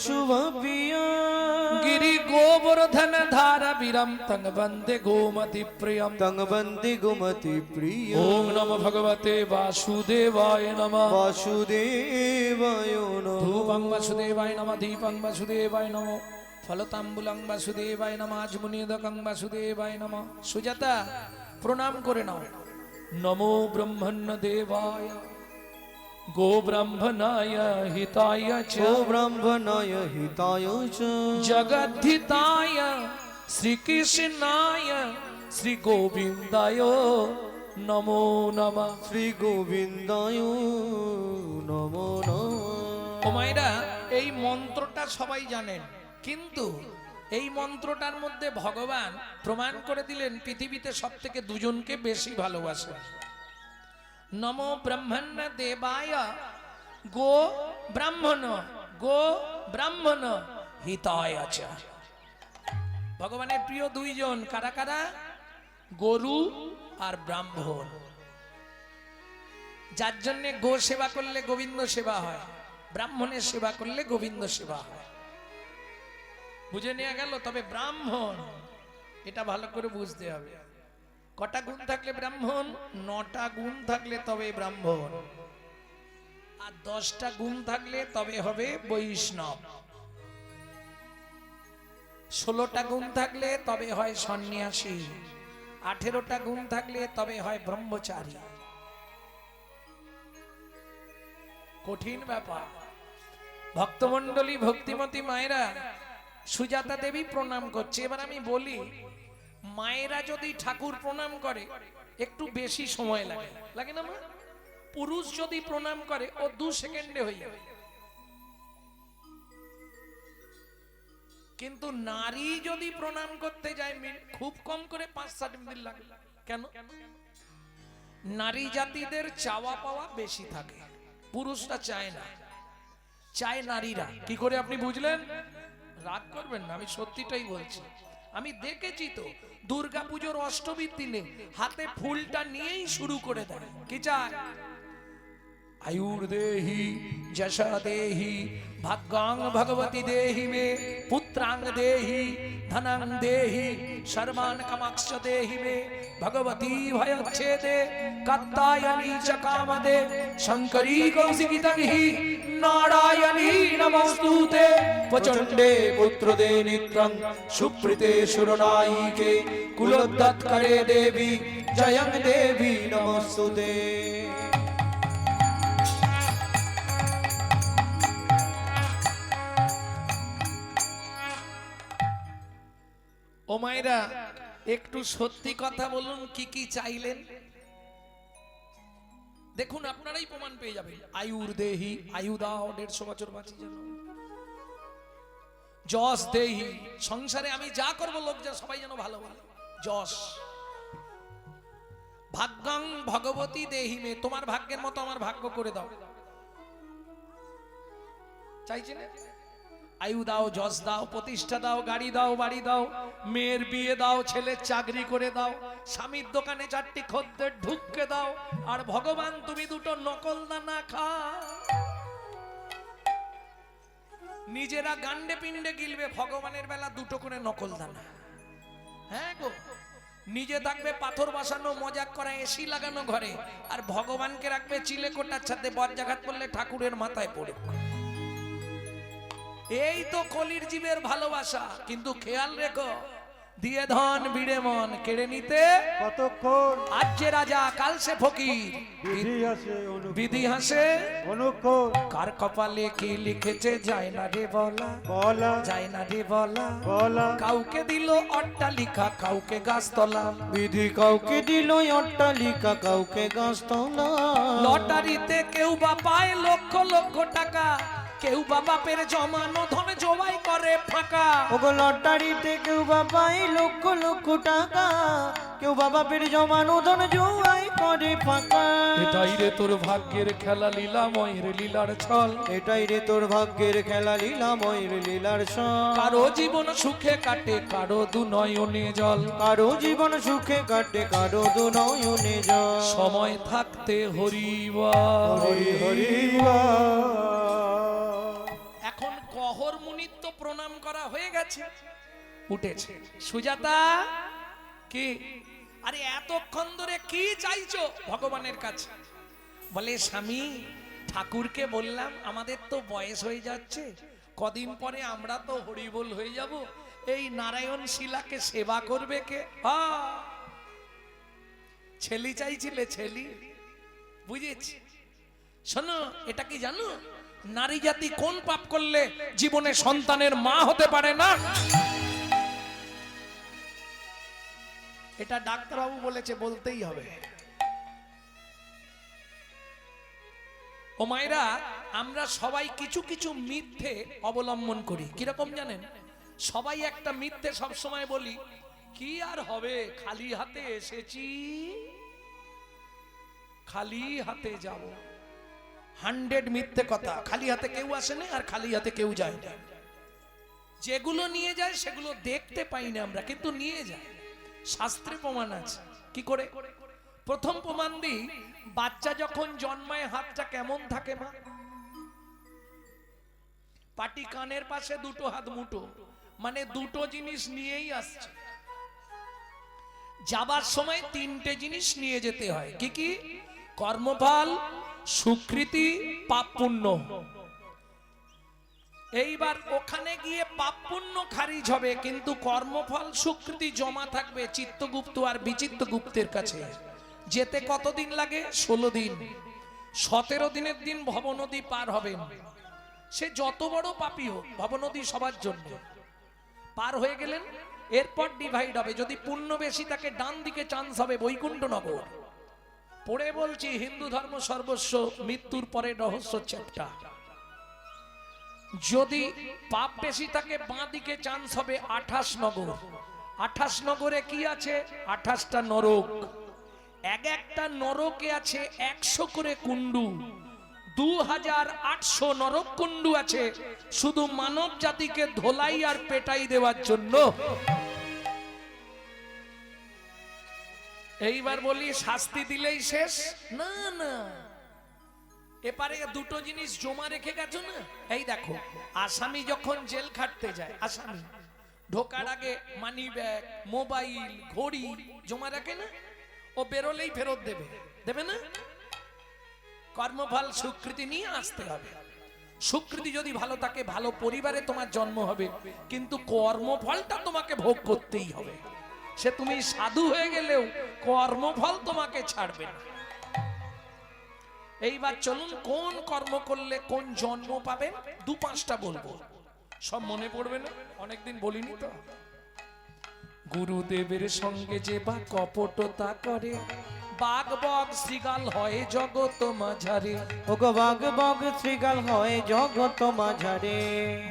S2: শুভ প্রিয়
S1: গিরি গোবর্ধন ধারা বীরম তং বন্দে গোমতি প্রিয়ম।
S2: তং বন্দি গোমতি প্রিয়
S1: ওম নম ভগবতে বাসুদেবায় নমঃ।
S2: বাসুদেবায় নমঃ।
S1: ধূপং বাসুদেবায় নমঃ দীপং বাসুদেবায় নমঃ ফলতাম্বুলং বাসুদেবায় নমঃ আজমুনিদকং বাসুদেবায় নমঃ। সুজাতা প্রণাম করে নাও। নমো ব্রহ্মণ্য দেবায় গো ব্রাহ্মণায় হিতায় চ
S2: ও ব্রাহ্মণায় হিতায় চ
S1: জগদ্ধিতায় শ্রীকৃষ্ণায় শ্রী গোবিন্দায় নমো নমঃ।
S2: শ্রী গোবিন্দায় নমো নমঃ।
S1: ও মায়েরা, এই মন্ত্রটা সবাই জানেন, কিন্তু এই মন্ত্রটার মধ্যে ভগবান প্রমাণ করে দিলেন পৃথিবীতে সব থেকে দুজনকে বেশি ভালোবাসে। নমো ব্রহ্মণ্য দেবায় গো ব্রাহ্মণ হিতায় চ। ভগবানের প্রিয় দুইজন কারা কারা? গরু আর ব্রাহ্মণ। যার জন্য গো সেবা করলে গোবিন্দ সেবা হয়, ব্রাহ্মণের সেবা করলে গোবিন্দ সেবা হয়। বুঝে নেওয়া গেল? তবে ব্রাহ্মণ, এটা ভালো করে বুঝতে হবে। কটা গুণ থাকলে ব্রাহ্মণ? 9টা গুণ থাকলে তবে ব্রাহ্মণ, আর 10টা গুণ থাকলে তবে হবে বৈষ্ণব, 16টা গুণ থাকলে তবে হয় সন্ন্যাসী, 18টা গুণ থাকলে তবে হয় ব্রহ্মচারী। কঠিন ব্যাপার। ভক্তমণ্ডলী, ভক্তিমতী মায়েরা, সুজাতা দেবী প্রণাম করছে। এবার আমি বলি, মায়েরা যদি ঠাকুর প্রণাম করে একটু বেশি সময় লাগে, লাগে না মা? পুরুষ যদি প্রণাম করে ও 2 সেকেন্ডে হয়ে যাবে, কিন্তু নারী যদি প্রণাম করতে যায় খুব কম করে 5-7 মিনিট লাগে। কেন? নারী জাতিদের চাওয়া পাওয়া বেশি থাকে, পুরুষরা চায় না, চায় নারীরা। কি করে আপনি বুঝলেন? রাগ করবেন না, আমি সত্যিটাই বলছি। আমি দেখেছি তো, দুর্গাপুজোর অষ্টমীর দিনে হাতে ফুলটা নিয়েই শুরু করে দেয়। কি চায়? আয়ুর দেহি যশা দেহি ভাগ্যাং ভগবতী দেহি মে পুত্রাং দেহি ধনং দেহি সর্বান কামাক্ষ দেহি মে ভগবতী ভয়চ্ছেদে কাত্তায়নী চ কামদে শঙ্করী কৌশিকিতং হি নারায়ণী নমস্তুতে প্রচণ্ডে পুত্রদে নিত্যং সুপ্রীতে সুরনায়িকে কুলোদ্যৎকরে দেবী জয়ং দেবী নমস্তুতে। ও মায়েরা, একটু সত্যি কথা বলুন, কি কি চাইলেন? দেখুন, আপনারাই প্রমাণ পেয়ে যাবেন। আয়ুর দেহি, আয়ু দাও, 150 বছর বাঁচি যেন। যশ দেহি, সংসারে আমি যা করব লোক যা সবাই যেন ভালো ভালো যশ। ভাগ্যাং ভগবতী দেহি মে, তোমার ভাগ্যের মতো আমার ভাগ্য করে দাও। চাইছেন? আয়ু দাও, যশ দাও, প্রতিষ্ঠা দাও, গাড়ি দাও, বাড়ি দাও, মেয়ের বিয়ে দাও, ছেলের চাকরি করে দাও, স্বামীর দোকানে 4টি খদ্দের ঢুককে দাও, আর ভগবান তুমি 2টো নকল দানা খাও। নিজেরা গান্ডে পিণ্ডে গিলবে, ভগবানের বেলা 2টো করে নকল দানা। হ্যাঁ গো, নিজে থাকবে পাথর বসানো, মজাক করা, এসি লাগানো ঘরে, আর ভগবানকে রাখবে চিলে কোটার সাথে, বজ্রাঘাত করলে ঠাকুরের মাথায় পড়ে। এই তো কলির জীবের ভালোবাসা। কিন্তু খেয়াল রেখো, দিয়ে ধন বিড়ে মন কেড়ে নিতে
S2: কতক্ষণ?
S1: আজ যে রাজা কাল সে ফকির, বিধি হাসে অনুক্ষণ। কার কপালে কি লিখেছে যায় না রে বলা, বলা যায় না রে বলা, বলা। কাউকে দিল অট্টালিকা, কাউকে গাছতলা,
S2: বিধি কাউকে দিল অট্টালিকা, কাউকে গাছতলা।
S1: লটারিতে কেউ বা পায় লক্ষ লক্ষ টাকা, কেউ বা বাপের জমানো ধন জবাই করে ফাঁকা।
S2: ওগো লটারিতে কেউ বা পায় লক্ষ লক্ষ টাকা, কেউ বা বাপের জমানো ধন জোয়াই করে ফাঁকা।
S1: এটাই রে তোর ভাগ্যের খেলা লীলাময়ের লীলার ছল।
S2: এটাই রে তোর ভাগ্যের খেলা লীলাময়ের লীলার ছল।
S1: কারো জীবন সুখে কাটে, কারো দু নয়নে জল।
S2: কারো জীবন সুখে কাটে, কারো দু নয়নে জল।
S1: সময় থাকতে হরিবা
S2: হরি হরি
S1: এখন কহর মুনির তো প্রণাম করা হয়ে গেছে, উঠেছে। সুজাতা কি, আরে এতক্ষণ ধরে কি চাইছো ভগবানের কাছে? বলে স্বামী, ঠাকুরকে বললাম আমাদের তো বয়স হয়ে যাচ্ছে, কদিন পরে আমরা তো হরিবোল হয়ে যাব, এই নারায়ণ শিলাকে সেবা করবে কে? ছেলি চাইছিলে, ছেলি, বুঝেছি। শোনো, এটা কি জানো নারী জাতি কোন পাপ করলে জীবনে সন্তানের মা হতে পারে না? এটা ডাক্তারবাবু বলেছে, বলতেই হবে। ও মায়েরা, আমরা সবাই কিছু কিছু মিথ্যে অবলম্বন করি। কিরকম জানেন? সবাই একটা মিথ্যে সবসময় বলি, কি আর হবে, খালি হাতে এসেছি, খালি হাতে যাব। 100 মিথ্যে কথা। খালি হাতে কেউ আসে না, আর খালি হাতে কেউ যায় না। যেগুলো নিয়ে যায় সেগুলো দেখতে পাই না আমরা, কিন্তু নিয়ে যায়। শাস্ত্রে প্রমাণ আছে। কি করে? প্রথম প্রমাণ দিই, বাচ্চা যখন জন্মায় হাতটা কেমন থাকে মা? পাটি কানের পাশে দুটো হাত মুঠো, মানে দুটো জিনিস নিয়েই আসছে। যাবার সময় 3টে জিনিস নিয়ে যেতে হয়। কি কি? কর্মফল, সুকৃতি, পাপ পুণ্য। এইবার ওখানে গিয়ে পাপ পুণ্য খারিজ হবে, কিন্তু কর্মফল সুকৃতি জমা থাকবে চিত্তগুপ্ত আর বিচিত্তগুপ্তের কাছে। যেতে কতদিন লাগে? 16 দিন। 17 দিনের দিন ভবনদী পার হবেন। সে যত বড় পাপী হোক, ভবনদী সবার জন্য। পার হয়ে গেলেন, এরপর ডিভাইড হবে। যদি পুণ্য বেশি থাকে ডান দিকে চান্স হবে বৈকুণ্ঠনগর। পড়ে বলছি, হিন্দু ধর্ম সর্বস্ব, মৃত্যুর পরে রহস্য চ্যাপ্টার। যদি পাপ বেশি থাকে বাঁ দিকে চান্স হবে 28 নগর। 28 নগরে কি আছে? 28টা নরক। এক একটা নরকে আছে 100 করে কুণ্ডু। 2800 নরক কুণ্ডু আছে শুধু মানব জাতিকে ধোলাই আর পেটাই দেওয়ার জন্য। এইবার বলি, শাস্তি দিলেই শেষ? না না, এপারে দুটো জিনিস জমা রেখে গেছো না। এই দেখো, আসামি যখন জেল খাটতে যায়, আসামি ঢোকার আগে মানি ব্যাগ, মোবাইল, ঘড়ি জমা রাখে না? ও বেরোলেই ফেরত দেবে, দেবে না? কর্মফল সুকৃতি নিয়ে আসতে হবে। সুকৃতি যদি ভালো থাকে, ভালো পরিবারে তোমার জন্ম হবে, কিন্তু কর্মফলটা তোমাকে ভোগ করতেই হবে। সে তুমি সাধু হয়ে গেলেও কর্মফল তোমাকে ছাড়বে না। এইবার চলুন, কোন কর্ম করলে কোন জন্ম পাবেন 2-5টা বলবো, সব মনে পড়বে না, অনেকদিন বলিনি তো। গুরুদেবের সঙ্গে যে বা কপটতা করে, বাঘ বগ শ্রীগাল হয় জগত মাঝারে।
S2: ওগো বাঘ বগ শ্রীগাল হয় জগত মাঝারে।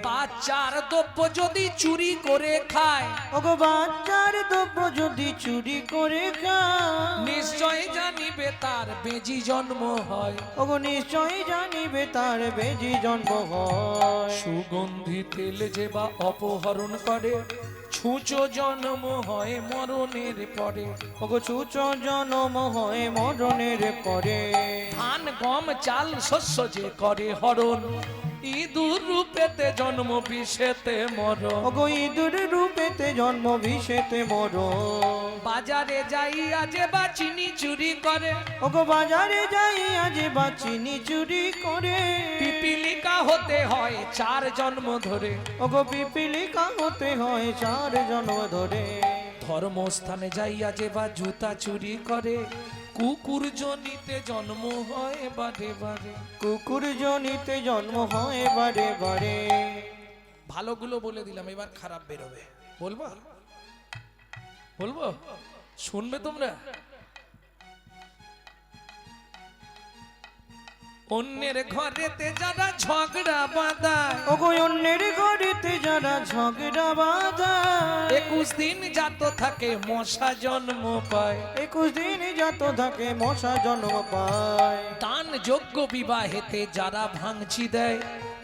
S1: বাচ্চার দ্রব্য যদি চুরি করে খায়,
S2: ওগো বাচ্চার দ্রব্য যদি চুরি করে খায়,
S1: নিশ্চয় জানিবে তার বেজি জন্ম হয়।
S2: ওগো নিশ্চয় জানিবে তার বেজি জন্ম হয়।
S1: সুগন্ধি তেল যে বা অপহরণ করে, ছুঁচো জন্ম হয় মরণের পরে।
S2: ওগো ছুঁচ জন্ম হয় মরণের পরে।
S1: ধান গম চাল শস্য যে করে হরণ, ইঁদুর রূপেতে জন্ম বিষেতে মরণ।
S2: ওগো ইঁদুর রূপেতে জন্ম বিষেতে মরণ।
S1: বাজারে যাইয়া যে বা চিনি চুরি করে,
S2: ওগো বাজারে যাইয়া যে বা চিনি চুরি করে,
S1: পিপিলিকা হতে হয় 4 জন্ম ধরে।
S2: ওগো পিপিলিকা হতে হয় 4 জন্ম ধরে।
S1: ধর্মস্থানে যাইয়া যে বা জুতা চুরি করে, কুকুর জনিতে জন্ম হয় বারে বারে।
S2: কুকুর জনিতে জন্ম হয় বারে বারে।
S1: ভালোগুলো বলে দিলাম, এবার খারাপ বেরোবে। বলবো বলবো, শুনবে তোমরা? অন্যের ঘরেতে যারা ঝগড়া বাঁধায়,
S2: ওগো অন্যের গড়িতে যারা ঝগড়া বাঁধায়,
S1: 21 দিন যাত থাকে মশা জন্ম পায়।
S2: 21 দিন যত থাকে মশা জন্ম পায়।
S1: দান যোগ্য বিবাহেতে যারা ভাঙচি দেয়,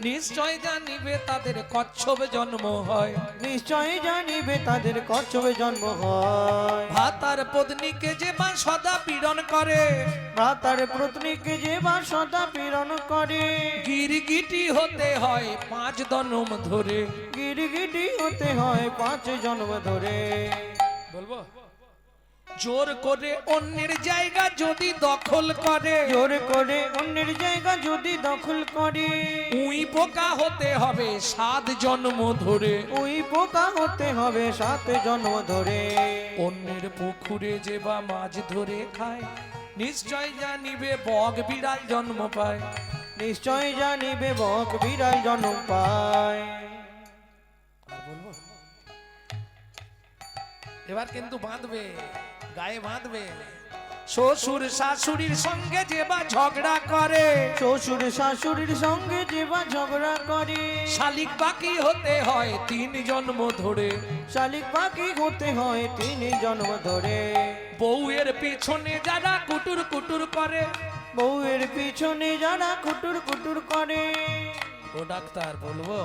S1: নিশ্চয় জানিবে তাদের কচ্ছপ জন্ম হয়।
S2: নিশ্চয় জানিবে তাদের কচ্ছপে জন্ম হয়।
S1: ভাতার পত্নীকে যে বা সদা পীড়ন করে,
S2: ভ্রাতার পত্নীকে যে বা সদা পীড়ন করে,
S1: গিরগিটি হতে হয় 5 জন্ম ধরে।
S2: গিরগিটি হতে হয় 5 জন্ম ধরে।
S1: বলবো, জোর করে অন্যের জায়গা যদি দখল করে,
S2: জোর করে অন্যের জায়গা যদি দখল করে,
S1: উই পোকা হতে হবে 7 জন্ম ধরে।
S2: ওই পোকা হতে হবে 7 জন্ম ধরে।
S1: অন্যের পুকুরে যে বা মাছ ধরে খায়, নিশ্চয় জানিবে বগ বিড়াল জন্ম পায়।
S2: নিশ্চয় জানিবে বক বিড়াল জন্ম পায়।
S1: এবার কিন্তু বাঁধবে, গায়ে বাঁধবে। শ্বশুর শাশুড়ির সঙ্গে যে বা ঝগড়া করে,
S2: শ্বশুর শাশুড়ির সঙ্গে যে বা ঝগড়া করে,
S1: শালিক বাকি হতে হয় 3 জন্ম ধরে।
S2: শালিক পাখি হতে হয় 3 জন্ম ধরে।
S1: বউয়ের পিছনে যারা কুটুর কুটুর করে,
S2: বউয়ের পিছনে যারা কুটুর কুটুর করে,
S1: ও ডাক্তার বলবো,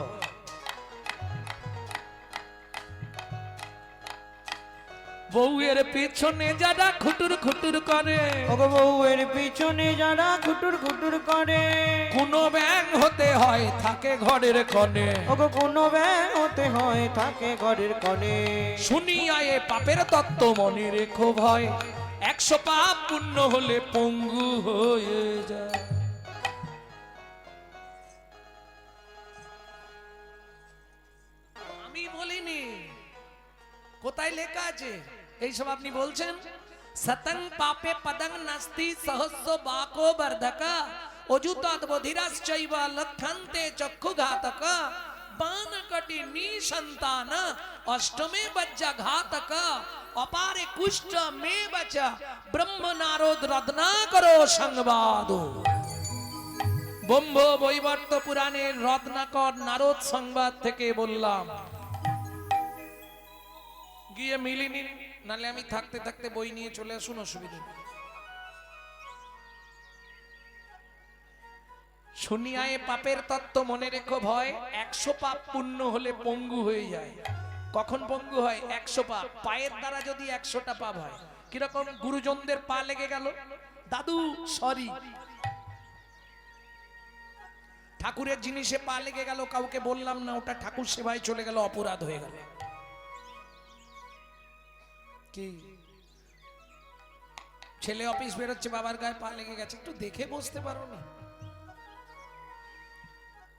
S1: বউয়ের পিছনে যারা খুটুর খুটুর করে,
S2: ওগো বউয়ের পিছনে যারা কুটুর কুটুর করে,
S1: কোনো ব্যাং হতে হয় থাকে ঘরের কনে।
S2: ওগো কোনো ব্যাং হতে হয় থাকে ঘরের কনে।
S1: শুনিয়া এ পাপের তত্ত্ব মনে রেখো ভয়, 100 পাপ পুণ্য হলে পঙ্গু হয়ে যায়। আমি বলিনি, কোথায় লেখা আছে এইসব আপনি বলছেন? সতং পাপে পদং নাস্তি সহস্র বাকো বর্ধকা, অযুতাৎ বধিরাশ্চৈব লক্ষন্তে চক্ষুঘাতক, বানকটি নিসন্তান অষ্টমে বজ্জা ঘাতক, অপারে কুষ্ঠ মে বচ ব্রহ্ম নারদ রত্নাকরো সংবাদ। ব্রহ্ম বৈবর্ত পুরাণের রত্নাকর নারদ সংবাদ থেকে বললাম। গিয়ে মিলিনি, নালে আমি থাকতে থাকতে বই নিয়ে চলে আসুন, অসুবিধা নেই। শুনিয়া এ পাপের তত্ত্ব মনে রেখো ভয়, 100 পাপ পুণ্য হলে পঙ্গু হয়ে যায়। কখন পঙ্গু হয়? 100 পাপ। পায়ের দ্বারা যদি 100টা পাপ হয়, কিরকম? গুরুজনদের পা লেগে গেল, দাদু সরি। ঠাকুরের জিনিসে পা লেগে গেল, কাউকে বললাম না, ওটা ঠাকুর সেবায় চলে গেল, অপরাধ হয়ে গেল। কি ছেলে অফিস বেরোচ্ছে, বাবার গায়ে পা লেগে গেছে, একটু দেখে বসতে পারো না?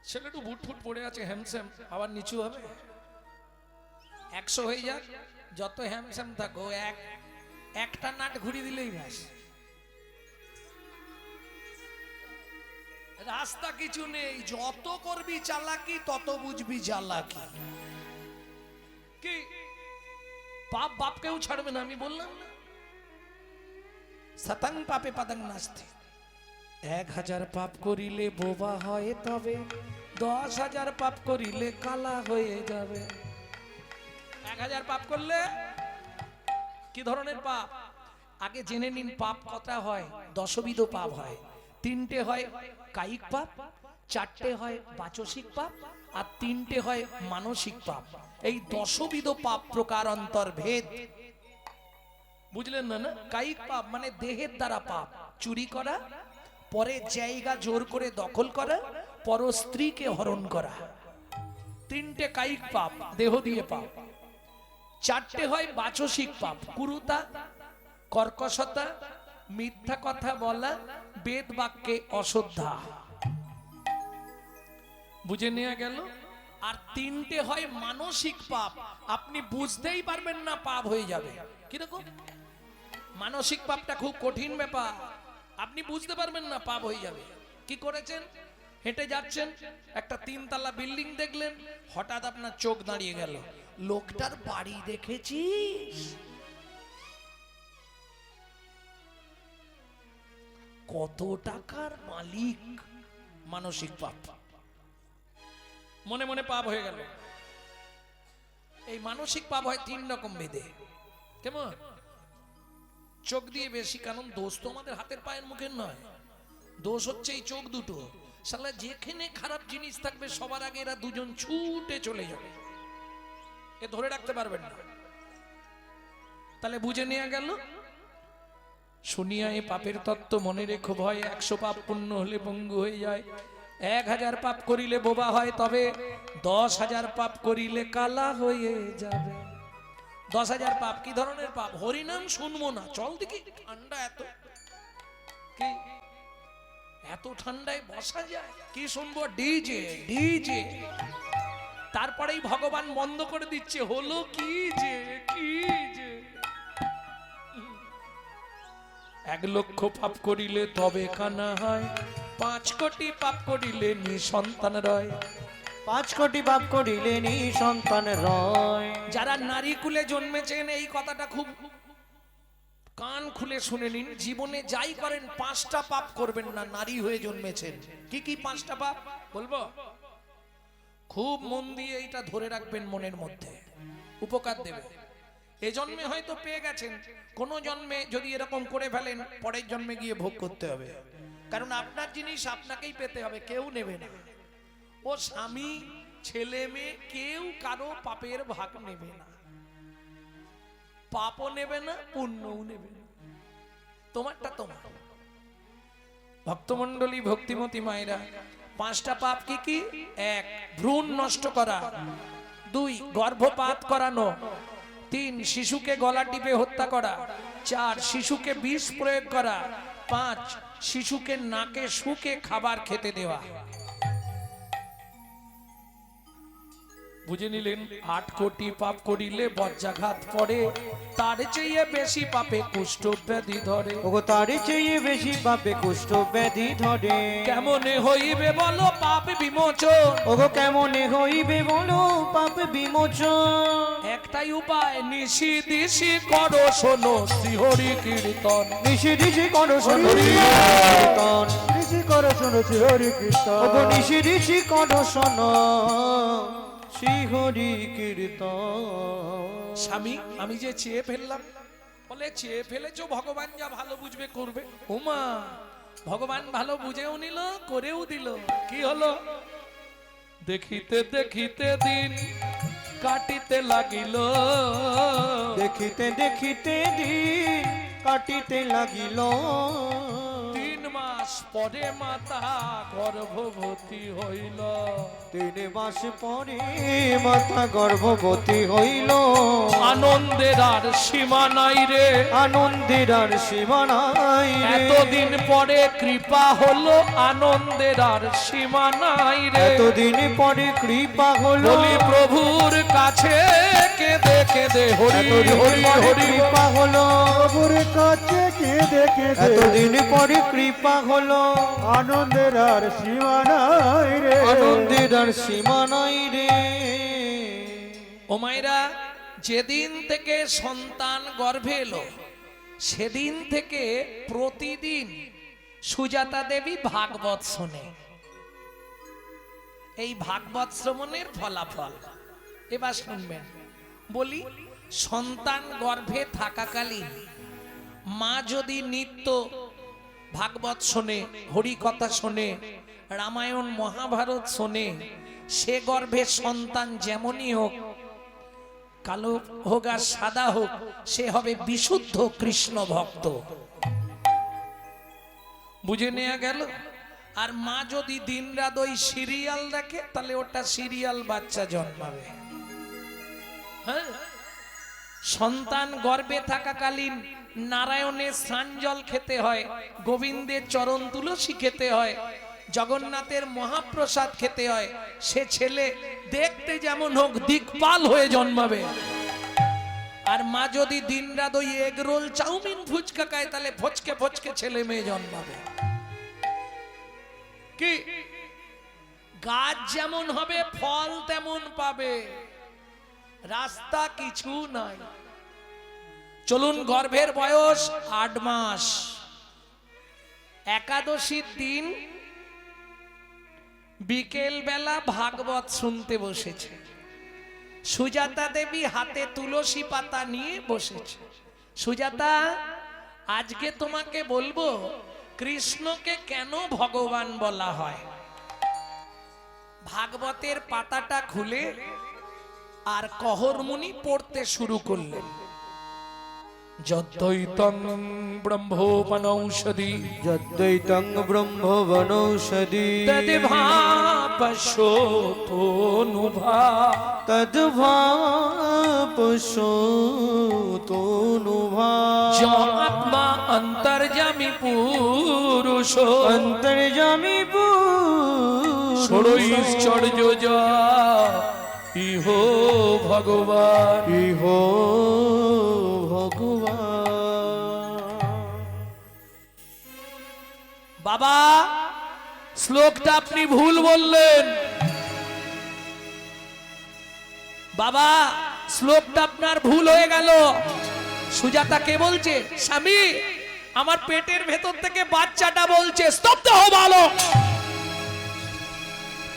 S1: ছেলে একটু বুট ফুট পড়ে আছে, হ্যামস্যাম, আবার নিচু হবে। 100 হয়ে যাক, যত হ্যামস্যাম থাকো, একটা নাট ঘুরিয়ে দিলেই ব্যাস। রাস্তা কিছু নেই, যত করবি চালাকি তত বুঝবি জ্বালাকি। কি পাপ বাপকেও ছাড়বে না, আমি বললাম না। শতং পাপে পদং নাস্তি, 1000 পাপ করিলে বোবা হয় তবে, 10,000 পাপ করিলে কালা হয়ে যাবে। 1000 পাপ করলে কি ধরনের পাপ? আগে জেনে নিন পাপ কটা হয়। 10বিধ পাপ হয়। 3টে হয় কায়িক পাপ, 4টে হয় বাচসিক পাপ, আর 3টে হয় মানসিক পাপ। এই 10বিধ পাপ প্রকার অন্তর্ভেদ, বুঝলেন না? না, কায়িক পাপ মানে দেহের দ্বারা পাপ, চুরি করা, পরের জায়গা জোর করে দখল করা, পর স্ত্রীকে হরণ করা, 3টে কায়িক পাপ, দেহ দিয়ে পাপ। 4টে হয় বাচসিক পাপ, কুরুতা, কর্কশতা, মিথ্যা কথা বলা, বেদ বাক্যে অশ্রদ্ধা। বুঝে নেওয়া গেল? আর 3টে হয় মানসিক পাপ, আপনি বুঝতেই পারবেন না, পাপ হয়ে যাবে। কিরকম? মানসিক পাপটা খুব কঠিন ব্যাপার, আপনি বুঝতে পারবেন না, পাপ হয়ে যাবে। কি করেছেন? হেঁটে যাচ্ছেন, একটা 3 তলা বিল্ডিং দেখলেন, হঠাৎ আপনার চোখ দাঁড়িয়ে গেল, লোকটার বাড়ি দেখেছিস? কত টাকার মালিক। মানসিক পাপ, মনে মনে পাপ হয়ে গেল। এই মানসিক পাপ হয় 3 রকম ভেদে। কেমন? চোখ দিয়ে বেশি, কারণ দোষ তো আমাদের হাতের পায়ের মুখের নয়, দোষ হচ্ছে এই চোখ দুটো। শালা যেখানে খারাপ জিনিস থাকবে সবার আগে এরা দুজন ছুটে চলে যাবে, এ ধরে রাখতে পারবেন না। তাহলে বুঝে নেওয়া গেল, শুনিয়া এই পাপের তত্ত্ব মনে রেখো ভয়, 100 পাপ পুণ্য হলে পঙ্গু হয়ে যায়, 1000 পাপ করিলে বোবা হয়, তবে 10,000 পাপ করিলে কালা হয়ে যাবে। 10,000 পাপ কি ধরনের পাপ? হরিনাম শুনবো না, চল দেখি ঠান্ডা এত, কি এত ঠান্ডায় বসা যায়? কি শুনবো? DJ DJ. তারপরেই ভগবান বন্ধ করে দিচ্ছে, হলো কি যে, কি যে 1 লক্ষ পাপ করিলে তবে কানা হয়, 5 কোটি পাপ করিলে নিঃসন্তান রয়।
S2: 5 কোটি পাপ করিলে নিঃসন্তান রয়।
S1: যারা নারী কুলে জন্মেছেন এই কথাটা খুব কান খুলে শুনে নিন, জীবনে যাই করেন 5টা পাপ করবেন না, নারী হয়ে জন্মেছেন। কি কি 5টা পাপ বলবো? খুব মন দিয়ে এইটা ধরে রাখবেন, মনের মধ্যে উপকার দেবে। এ জন্মে হয়তো পেয়ে গেছেন, কোন জন্মে যদি এরকম করে ফেলেন পরের জন্মে গিয়ে ভোগ করতে হবে, কারণ আপনার জিনিস আপনাকেই পেতে হবে, কেউ নেবে না। ও স্বামী, ছেলে মেয়ে কেউ কারো পাপের ভাগ নেবে না, পাপও নেবে না, পুণ্যও নেবে না, তোমারটা তোমার। ভক্তমণ্ডলী, ভক্তিমতী মায়েরা, 5টা পাপ কি কি? 1 ভ্রূণ নষ্ট করা, 2 গর্ভপাত করানো, 3 শিশুকে গলা টিপে হত্যা করা, 4 শিশুকে বিষ প্রয়োগ করা, 5 শিশুকে নাকে শুকে খাবার খেতে দেওয়া। বুঝে নিলেন? 8 কোটি পাপ করিলে বজ্রাঘাত পড়ে, তার চেয়ে বেশি পাপে কুষ্ঠ ব্যাধি ধরে।
S2: ওগো তার চেয়ে বেশি পাপে কুষ্ঠ ব্যাধি ধরে।
S1: কেমনে হইবে বলো পাপ বিমোচন?
S2: ওগো কেমনে হইবে বলো পাপ বিমোচন?
S1: একটাই উপায়, নিশি দিশি করো শোনো শ্রীহরি কীর্তন।
S2: নিশি দিশি করো শোনো কীর্তন।
S4: ঋষি করো শোনো হরি কীর্তন।
S2: ওগো নিশি দিশি করো শোনো শ্রীহরি কীর্তন।
S1: স্বামী, আমি যে চেয়ে ফেললাম, বলে চেয়ে ফেলেছো, ভগবান যা ভালো বুঝবে করবে। ওমা, ভগবান ভালো বুঝেও নিল, করেও দিল। কি হলো? দেখিতে দেখিতে দিন কাটিতে লাগিল,
S2: দেখিতে দেখিতে দিন কাটিতে লাগিল।
S1: 3 মাস পরে মাতা গর্ভবতী হইল।
S2: 3 মাস পরে মাতা গর্ভবতী হইল।
S1: আনন্দের আর সীমা নাই রে,
S2: আনন্দের আর সীমা নাই রে।
S1: এতদিন পরে কৃপা হলো, আনন্দের আর সীমা নাই রে।
S2: এতদিন পরে কৃপা হলো।
S1: বলি প্রভুর কাছে কেঁদে কেঁদে হরি
S2: এতদিন
S1: হরি
S2: পরে
S1: হরি।
S2: কৃপা হলো।
S4: প্রভুর কাছে কেঁদে কেঁদে
S2: এতদিন পরে কৃপা হলো।
S4: আনন্দের আর সীমা নাই রে।
S2: আনন্দের আর সীমা নাই রে।
S1: ও মায়েরা, যেদিন থেকে সন্তান গর্ভে এলো সেদিন থেকে প্রতিদিন সুজাতা দেবী ভাগবত শোনে। এই ভাগবত শ্রবণের ফলাফল এবার শুনবেন। বলি, সন্তান গর্ভে থাকাকালীন মা যদি নিত্য ভাগবত শোনে, হরি কথা শোনে, রামায়ণ মহাভারত শোনে, সে গর্ভে সন্তান যেমনই হোক, কালো হোক আর সাদা হোক, সে হবে বিশুদ্ধ কৃষ্ণ ভক্ত। বুঝে নেওয়া গেল? আর মা যদি দিনরাত ওই সিরিয়াল দেখে, তাহলে ওটা সিরিয়াল বাচ্চা জন্মাবে। হ্যাঁ, সন্তান গর্ভে থাকাকালীন নারায়ণের স্নান জল খেতে হয়, গোবিন্দের চরণ তুলসী খেতে হয়, জগন্নাথের মহাপ্রসাদ খেতে হয়। সে ছেলে দেখতে যেমন হোক দিকপাল হয়ে জন্মাবে। আর মা যদি দিনরাত ওই এগ রোল চাউমিন ফুচকা খায়, তাহলে ফচকে ফচকে ছেলে মেয়ে জন্মাবে। কি গাছ যেমন হবে ফল তেমন পাবে, রাস্তা কিছু নাই। চলুন, গর্ভের বয়স 8 মাস, একাদশীর দিন বিকেল বেলা ভাগবত শুনতে বসেছে। সুজাতা দেবী হাতে তুলসী পাতা নিয়ে বসেছে। সুজাতা, আজকে তোমাকে বলবো কৃষ্ণকে কেন ভগবান বলা হয়। ভাগবতের পাতাটা খুলে আর কহরমুনি পড়তে শুরু করলেন। যদ্বৈতং ব্রহ্মোপনৌষধি
S2: যদ্বৈতং ব্রহ্মবনৌষধি
S1: তদ্ভাপশোতনুভা
S2: তদ্ভাপশোতনুভা
S1: আত্মা অন্তর্যামী পুরুষ
S2: অন্তর্যামী পুরুষ
S1: ষড়ৈশ্চর্য যা ইহ ভগবান।
S2: ইহ ভগবান।
S1: বাবা, শ্লোকটা আপনি ভুল বললেন। বাবা, শ্লোকটা আপনার ভুল হয়ে গেল। সুজাতা কে বলছে? স্বামী, আমার পেটের ভেতর থেকে বাচ্চাটা বলছে। স্তব্ধ হও বালক।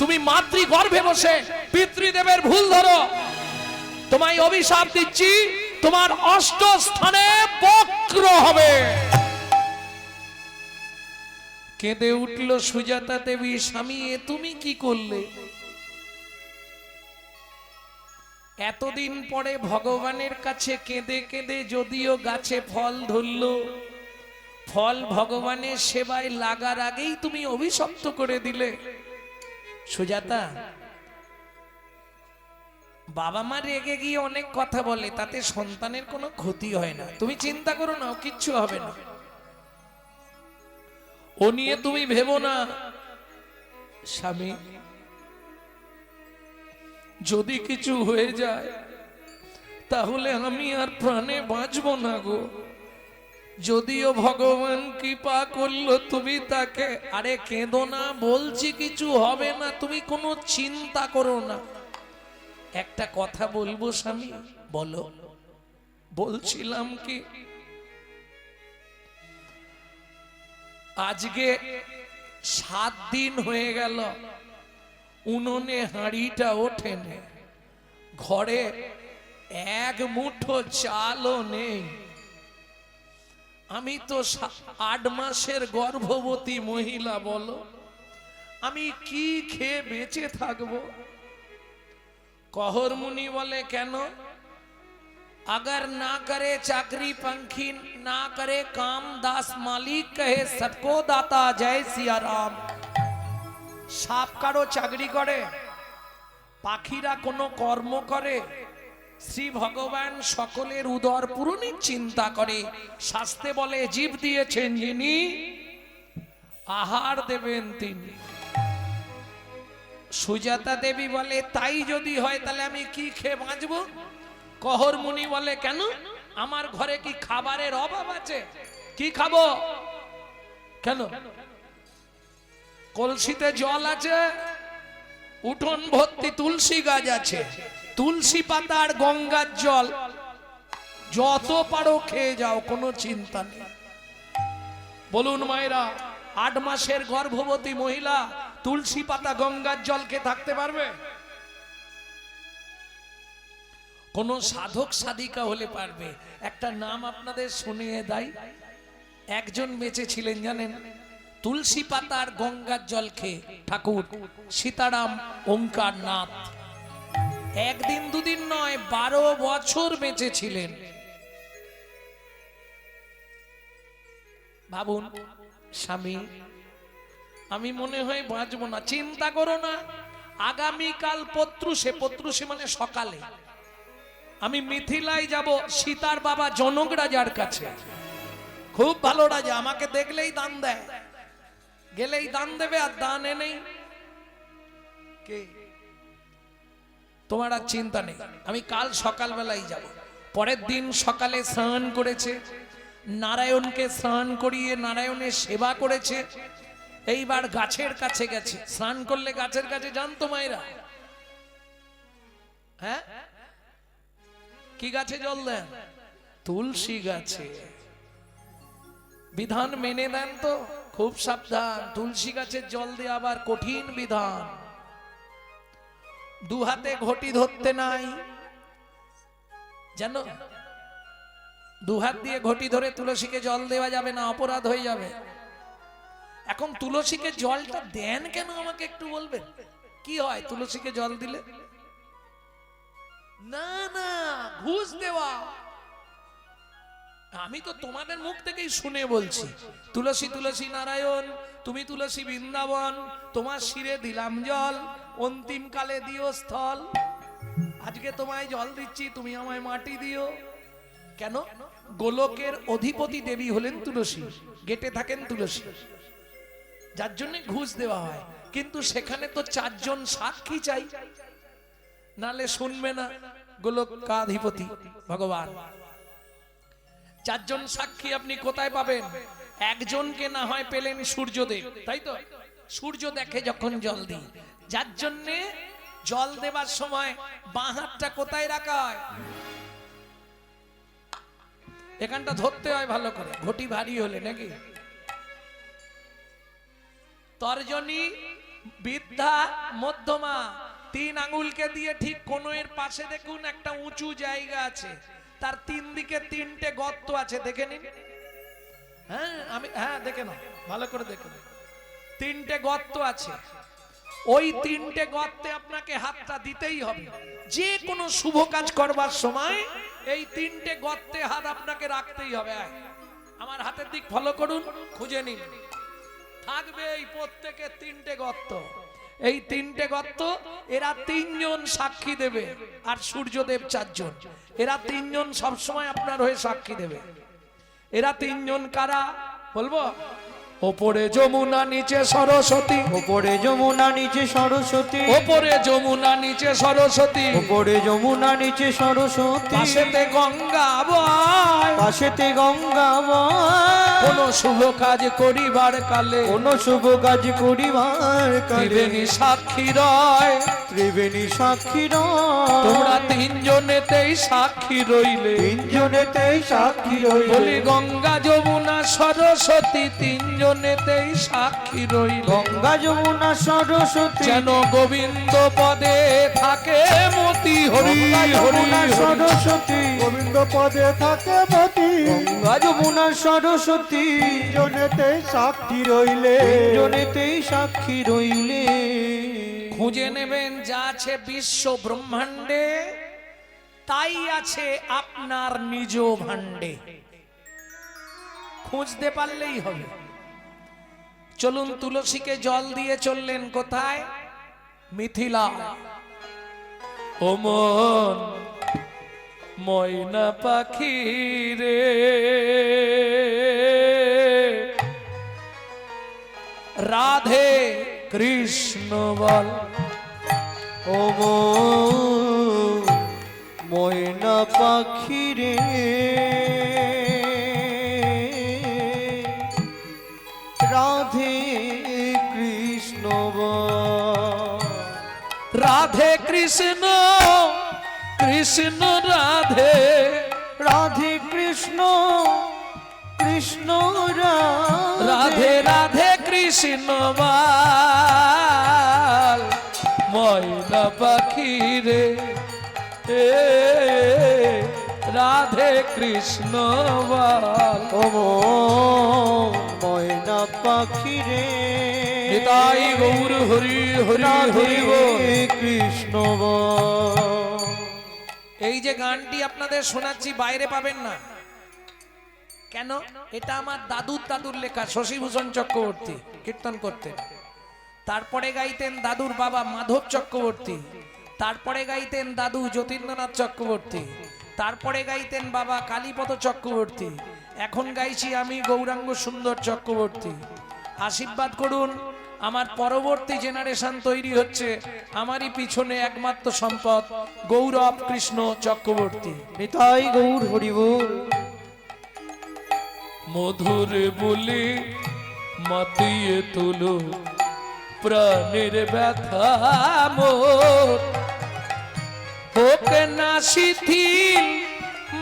S1: তুমি মাতৃগর্ভে বসে পিতৃদেবের ভুল ধরো। তোমায় অভিশাপ দিচ্ছি, তোমার অষ্ট স্থানে বক্র হবে। কেঁদে উঠল সুজাতা দেবী। স্বামী, এ তুমি কি করলে? এতদিন পরে ভগবানের কাছে কেঁদে কেঁদে যদিও গাছে ফল ধরল, ফল ভগবানের সেবায় লাগার আগেই তুমি অভিশপ্ত করে দিলে। সুজাতা, বাবা মা রেগে গিয়ে অনেক কথা বলে, তাতে সন্তানের কোনো ক্ষতি হয় না। তুমি চিন্তা করো না, কিচ্ছু হবে না। ও নিয়ে তুমি ভেবো না। স্বামী, যদি কিছু হয়ে যায় তাহলে আমি আর প্রাণে বাঁচবো না গো। যদিও ভগবান কৃপা করলো তুমি তাকে। আরে কেঁদো না, বলছি কিছু হবে না, তুমি কোনো চিন্তা করো না। একটা কথা বলবো স্বামী? বলো। বলছিলাম কি, আজকে 7 দিন হয়ে গেল উনুনে হাঁড়িটা ওঠেনি, ঘরে এক মুঠো চালও নেই। আমি তো 8 মাসের গর্ভবতী মহিলা, বলো আমি কি খেয়ে বেঁচে থাকবো? কহরমুনি বলে, কেন? अगर ना करे चाकरी पंखी, ना करे काम दास मालिक, कहे सबको दाता जय सिया राम। সাপ কারো চাকরি করে, পাখিরা কোনো কর্ম করে, শ্রী ভগবান সকলের উদর পূরণের চিন্তা করে। শাস্ত্রে বলে, জীব দিয়েছেন যিনি, আহার দেবেন তিনি। সুজাতা দেবী বলে, তাই যদি হয় তাহলে আমি কি খেয়ে বাঁচবো? কহরমুনি বলে, কেন? আমার ঘরে কি খাবারের অভাব আছে? কি খাবো? কেন? কলসিতে জল আছে, উঠোন ভর্তি তুলসী গাছ আছে, তুলসী পাতা আর গঙ্গার জল যত পারো খেয়ে যাও, কোনো চিন্তা নেই। বলুন মায়েরা, 8 মাসের গর্ভবতী মহিলা তুলসী পাতা গঙ্গার জল খেয়ে থাকতে পারবে? কোন সাধক সাধিকা হলে পারবে। একটা নাম আপনাদের শুনিয়ে দেয়। একজন বেঁচে ছিলেন জানেন, তুলসী পাতা আর গঙ্গার জল খেয়ে, ঠাকুর সীতারাম ওঙ্কার নাথ। একদিন দুদিন নয়, 12 বছর বেঁচে ছিলেন। ভাবুন, স্বামী আমি মনে হয় বাঁচবো না। চিন্তা করো না, আগামীকাল পত্রুষে মানে সকালে আমি মিথিলায় যাব সীতার বাবা জনক রাজার কাছে। খুব ভালো রাজা, আমাকে দেখলেই দান দেয়, গেলেই দান দেবে, আর দান এনেই কে? তোমার আর চিন্তা নেই, আমি কাল সকালবেলায় যাব। পরের দিন সকালে স্নান করেছে, নারায়ণকে স্নান করিয়ে নারায়ণের সেবা করেছে। এইবার গাছের কাছে গেছে। স্নান করলে গাছের কাছে জানতো মায়েরা? হ্যাঁ, কি গাছে জল দেন? তুলসী গাছে। বিধান মেনে দেন তো? খুব সাবধান, তুলসী গাছের জল দিয়ে আবার কঠিন বিধান। দু হাতে ঘটি ধরতে নাই, জানো? দু হাত দিয়ে ঘটি ধরে তুলসীকে জল দেওয়া যাবে না, অপরাধ হয়ে যাবে। এখন তুলসীকে জলটা দেন কেন আমাকে একটু বলবেন? কি হয় তুলসীকে জল দিলে? না না, ঘুষ দেওয়া। আমি তো তোমাদের মুখ থেকেই শুনে বলছি, তুলসী তুলসী নারায়ণ, তুমি তুলসী বৃন্দাবন, তোমার শিরে দিলাম জল, অন্তিম কালে দিও স্থল। আজকে তোমায় জল দিচ্ছি, তুমি আমায় মাটি দিও। কেন? গোলকের অধিপতি দেবী হলেন তুলসী, গেটে থাকেন তুলসী, যার জন্য ঘুষ দেওয়া হয়। কিন্তু সেখানে তো 4 জন সাক্ষী চাই, নালে শুনবে না গোলকাধিপতি ভগবান। 4 জন সাক্ষী আপনি কোথায় পাবেন? একজনকে না হয় পেলেন সূর্যদেব, তাই তো? সূর্য দেখে যখন জল দিই, যার জন্য জল দেবার সময় বাঁ হাতটা কোথায় রাখা হয়? এখানটা ধরতে হয় ভালো করে, ঘটি ভারী হলে নাকি। তর্জনী, বৃদ্ধা, মধ্যমা, 3 আঙ্গুলকে দিয়ে ঠিক কোণের পাশে দেখুন একটা উঁচু জায়গা আছে, তার 3 দিকে 3টে গর্ত আছে, দেখে নিন। হ্যাঁ দেখে নাও, ভালো করে দেখে নাও। 3টে গর্ত আছে, ওই 3টে গর্তে আপনাকে হাতটা দিতেই হবে। যে কোনো শুভ কাজ করবার সময় এই 3টে গর্তে হাত আপনাকে রাখতেই হবে। আমার হাতের দিক ফলো করুন, খুঁজে নিন, থাকবে এই প্রত্যেকে 3টে গর্ত। এই 3টে গর্ত, এরা 3 জন সাক্ষী দেবে, আর সূর্যদেব 4 জন। এরা 3 জন সবসময় আপনার হয়ে সাক্ষী দেবে। এরা 3 জন কারা বলবো? ওপরে যমুনা নিচে সরস্বতী,
S2: ওপরে যমুনা নিচে সরস্বতী,
S1: ওপরে যমুনা নিচে সরস্বতী,
S2: ওপরে যমুনা নিচে সরস্বতী,
S1: পাশেতে গঙ্গা বয়,
S2: পাশেতে গঙ্গা বয়।
S1: কোন শুভ কাজ করিবার কালে,
S2: কোন শুভ কাজ করিবার কালে
S1: ত্রিবেণী সাক্ষী রয়,
S2: ত্রিবেণী সাক্ষী রয়।
S1: তোমরা 3 জনেতেই সাক্ষী রইলে,
S2: 3 জনেতেই সাক্ষী রইলে।
S1: বলি গঙ্গা যমুনা সরস্বতী 3 জনেতেই সাক্ষী রইলে।
S2: গঙ্গা যমুনা সরস্বতী
S1: যেন গোবিন্দ পদে থাকে মতি, হরি
S2: গঙ্গা
S1: হরি
S2: যমুনা
S1: হরি।
S2: সরস্বতী,
S4: গোবিন্দ পদে থাকে মতি,
S2: গঙ্গা যমুনা সরস্বতী,
S4: জনেতে সাক্ষী রইলে।
S2: 3 জনেতেই সাক্ষী রইলে।
S1: খুঁজে নেবেন যা আছে বিশ্ব ব্রহ্মাণ্ডে, তাই আছে আপনার নিজ ভাণ্ডে। খুঁজতে পারলেই হবে। চলুন, তুলসীকে জল দিয়ে চললেন কোথায়? মিথিলা। ও মন ময়না পাখি রে, রাধে কৃষ্ণ বল।
S2: ও ময়না পাখি রে, রাধে কৃষ্ণ বল।
S1: রাধে কৃষ্ণ কৃষ্ণ রাধে,
S2: রাধে কৃষ্ণ কৃষ্ণ
S1: রাধে রাধে কৃষ্ণ বল। ময়না পাখি রে, রাধে কৃষ্ণ বল।
S2: ও ময়না পাখি রে,
S1: নিতাই গৌর হরি হরি
S2: রাধে
S1: হরি বল।
S2: কৃষ্ণ বল।
S1: এই যে গানটি আপনাদের শোনাচ্ছি বাইরে পাবেন না। কেন? এটা আমার দাদুর লেখা, শশীভূষণ চক্রবর্তী কীর্তন করতেন। তারপরে গাইতেন দাদুর বাবা মাধব চক্রবর্তী, তারপরে গাইতেন দাদু যতীন্দ্রনাথ চক্রবর্তী, তারপরে গাইতেন বাবা কালীপদ চক্রবর্তী, এখন গাইছি আমি গৌরাঙ্গ সুন্দর চক্রবর্তী। আশীর্বাদ করুন, আমার পরবর্তী জেনারেশন তৈরি হচ্ছে, আমারই পিছনে একমাত্র সম্পদ গৌরব কৃষ্ণ চক্রবর্তী।
S2: নিতাই গৌর হরি বল।
S1: মধুর বলি মাতিয়ে তুলো প্রাণের ব্যথা মোর, হোক না শিথিল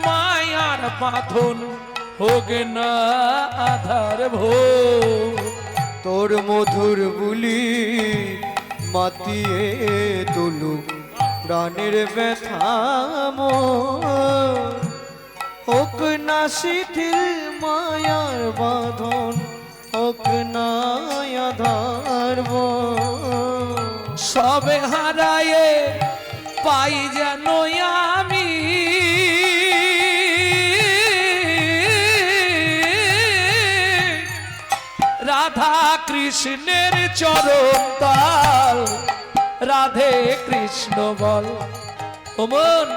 S1: মায়ার বাঁধন, হোক না আধার ভোর।
S2: তোর মধুর বুলি মাতিয়ে তুলু প্রাণের ব্যথা মোর হোক না শিথিল মায়ার বাঁধন হোক না আধার বন।
S1: সবে হারায়ে পাই যেন আমি রাধা কৃষ্ণের চরণ তাল রাধে কৃষ্ণ বল। ও মন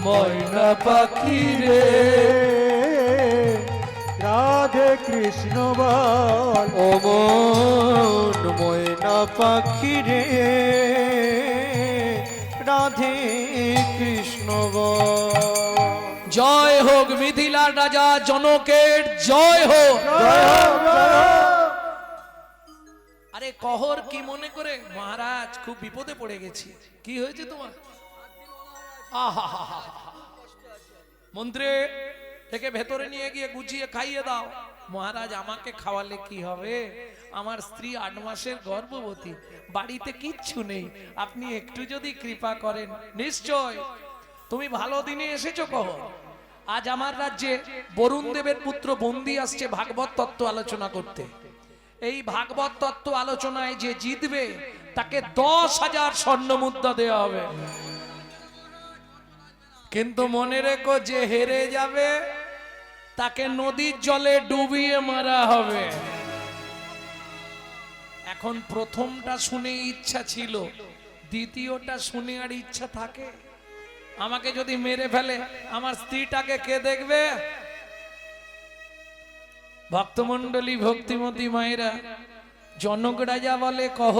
S1: ময়না পাখি রে
S4: রাধে কৃষ্ণ বল।
S2: ও মন ময়না পাখি রে রাধে কৃষ্ণ বল।
S1: জয় হোক মিথিলার রাজা জনকের জয় হোক। আরে কহর কি মনে করে মহারাজ খুব বিপদে পড়ে গেছি। কি হয়েছে তোমার? আহা মন্ত্রী একে ভেতরে নিয়ে গিয়ে গুছিয়ে খাইয়ে দাও। মহারাজ আমাকে খাওয়ালে কি হবে? আমার স্ত্রী 8 মাসের গর্ভবতী, বাড়িতে কিচ্ছু নেই, আপনি একটু যদি কৃপা করেন। নিশ্চয় তুমি ভালো দিনে এসেছো কহ। আজ আমার রাজ্যে বরুণ দেবের পুত্র বন্দি আসছে ভাগবত তত্ত্ব আলোচনা করতে। এই ভাগবত তত্ত্ব আলোচনায় যে জিতবে তাকে 10,000 স্বর্ণ মুদ্রা দেওয়া হবে। কিন্তু মনে রেখো যে হেরে যাবে তাকে নদীর জলে ডুবিয়ে মারা হবে। এখন প্রথমটা শুনে ইচ্ছা ছিল, দ্বিতীয়টা শুনে আর ইচ্ছা থাকে? আমাকে যদি মেরে ফেলে আমার স্ত্রীটাকে কে দেখবে? ভক্তমণ্ডলী ভক্তিমতী মায়েরা, জনক রাজা বলে কহ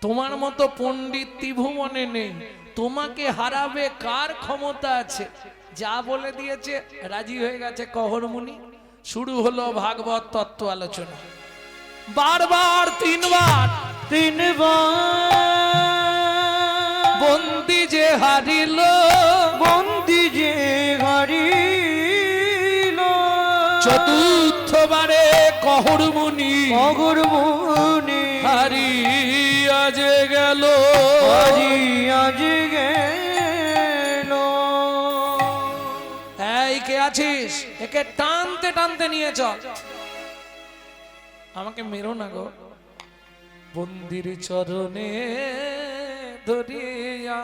S1: তোমার মতো পণ্ডিত ত্রিভুবনে নেই, তোমাকে হারাবে কার ক্ষমতা আছে? যা বলে দিয়েছে রাজি হয়ে গেছে কহর মুনি। শুরু হলো ভাগবত তত্ত্ব আলোচনা। বারবার তিনবার বন্দি যে হারিল
S2: বন্দি যে হারিল
S1: চতুর্থবারে কহর মুনি
S2: মগর মুনি
S1: হারিয়া যে গেল
S2: আজ গেল।
S1: এই কে আছিস? একে টানতে টানতে নিয়ে চল। আমাকে মেরো না গো। বন্দির চরণে ধরিয়া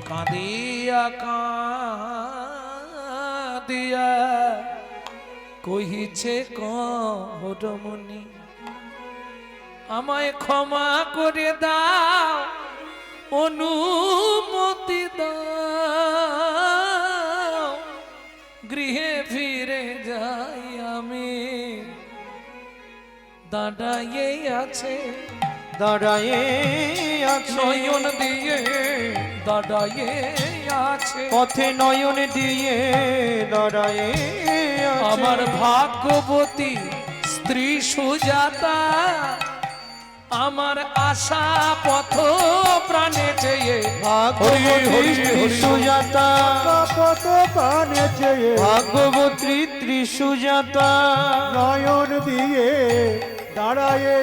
S1: কাঁদিয়া কাঁদিয়া কহিছে কহরমণি আমায় ক্ষমা করে দাও, অনুমতি দাও, গৃহে ফিরে যাই আমি। দাঁড়াইয়ে আছে
S2: দাঁড়ায়ে আছে
S1: নয়ন দিয়ে, দাঁড়াইয়ে আছে
S2: পথে নয়ন দিয়ে দাঁড়ায়ে আছে
S1: আমার ভাগ্যবতী স্ত্রী সুজাতা, আমার আশা পথ প্রাণে চেয়ে
S2: ভাগবতী সুজাতা
S4: কত প্রাণে চেয়ে
S2: ভাগবতী ত্রিসুজাতা
S4: নয়ন দিয়ে দাঁড়ায়ে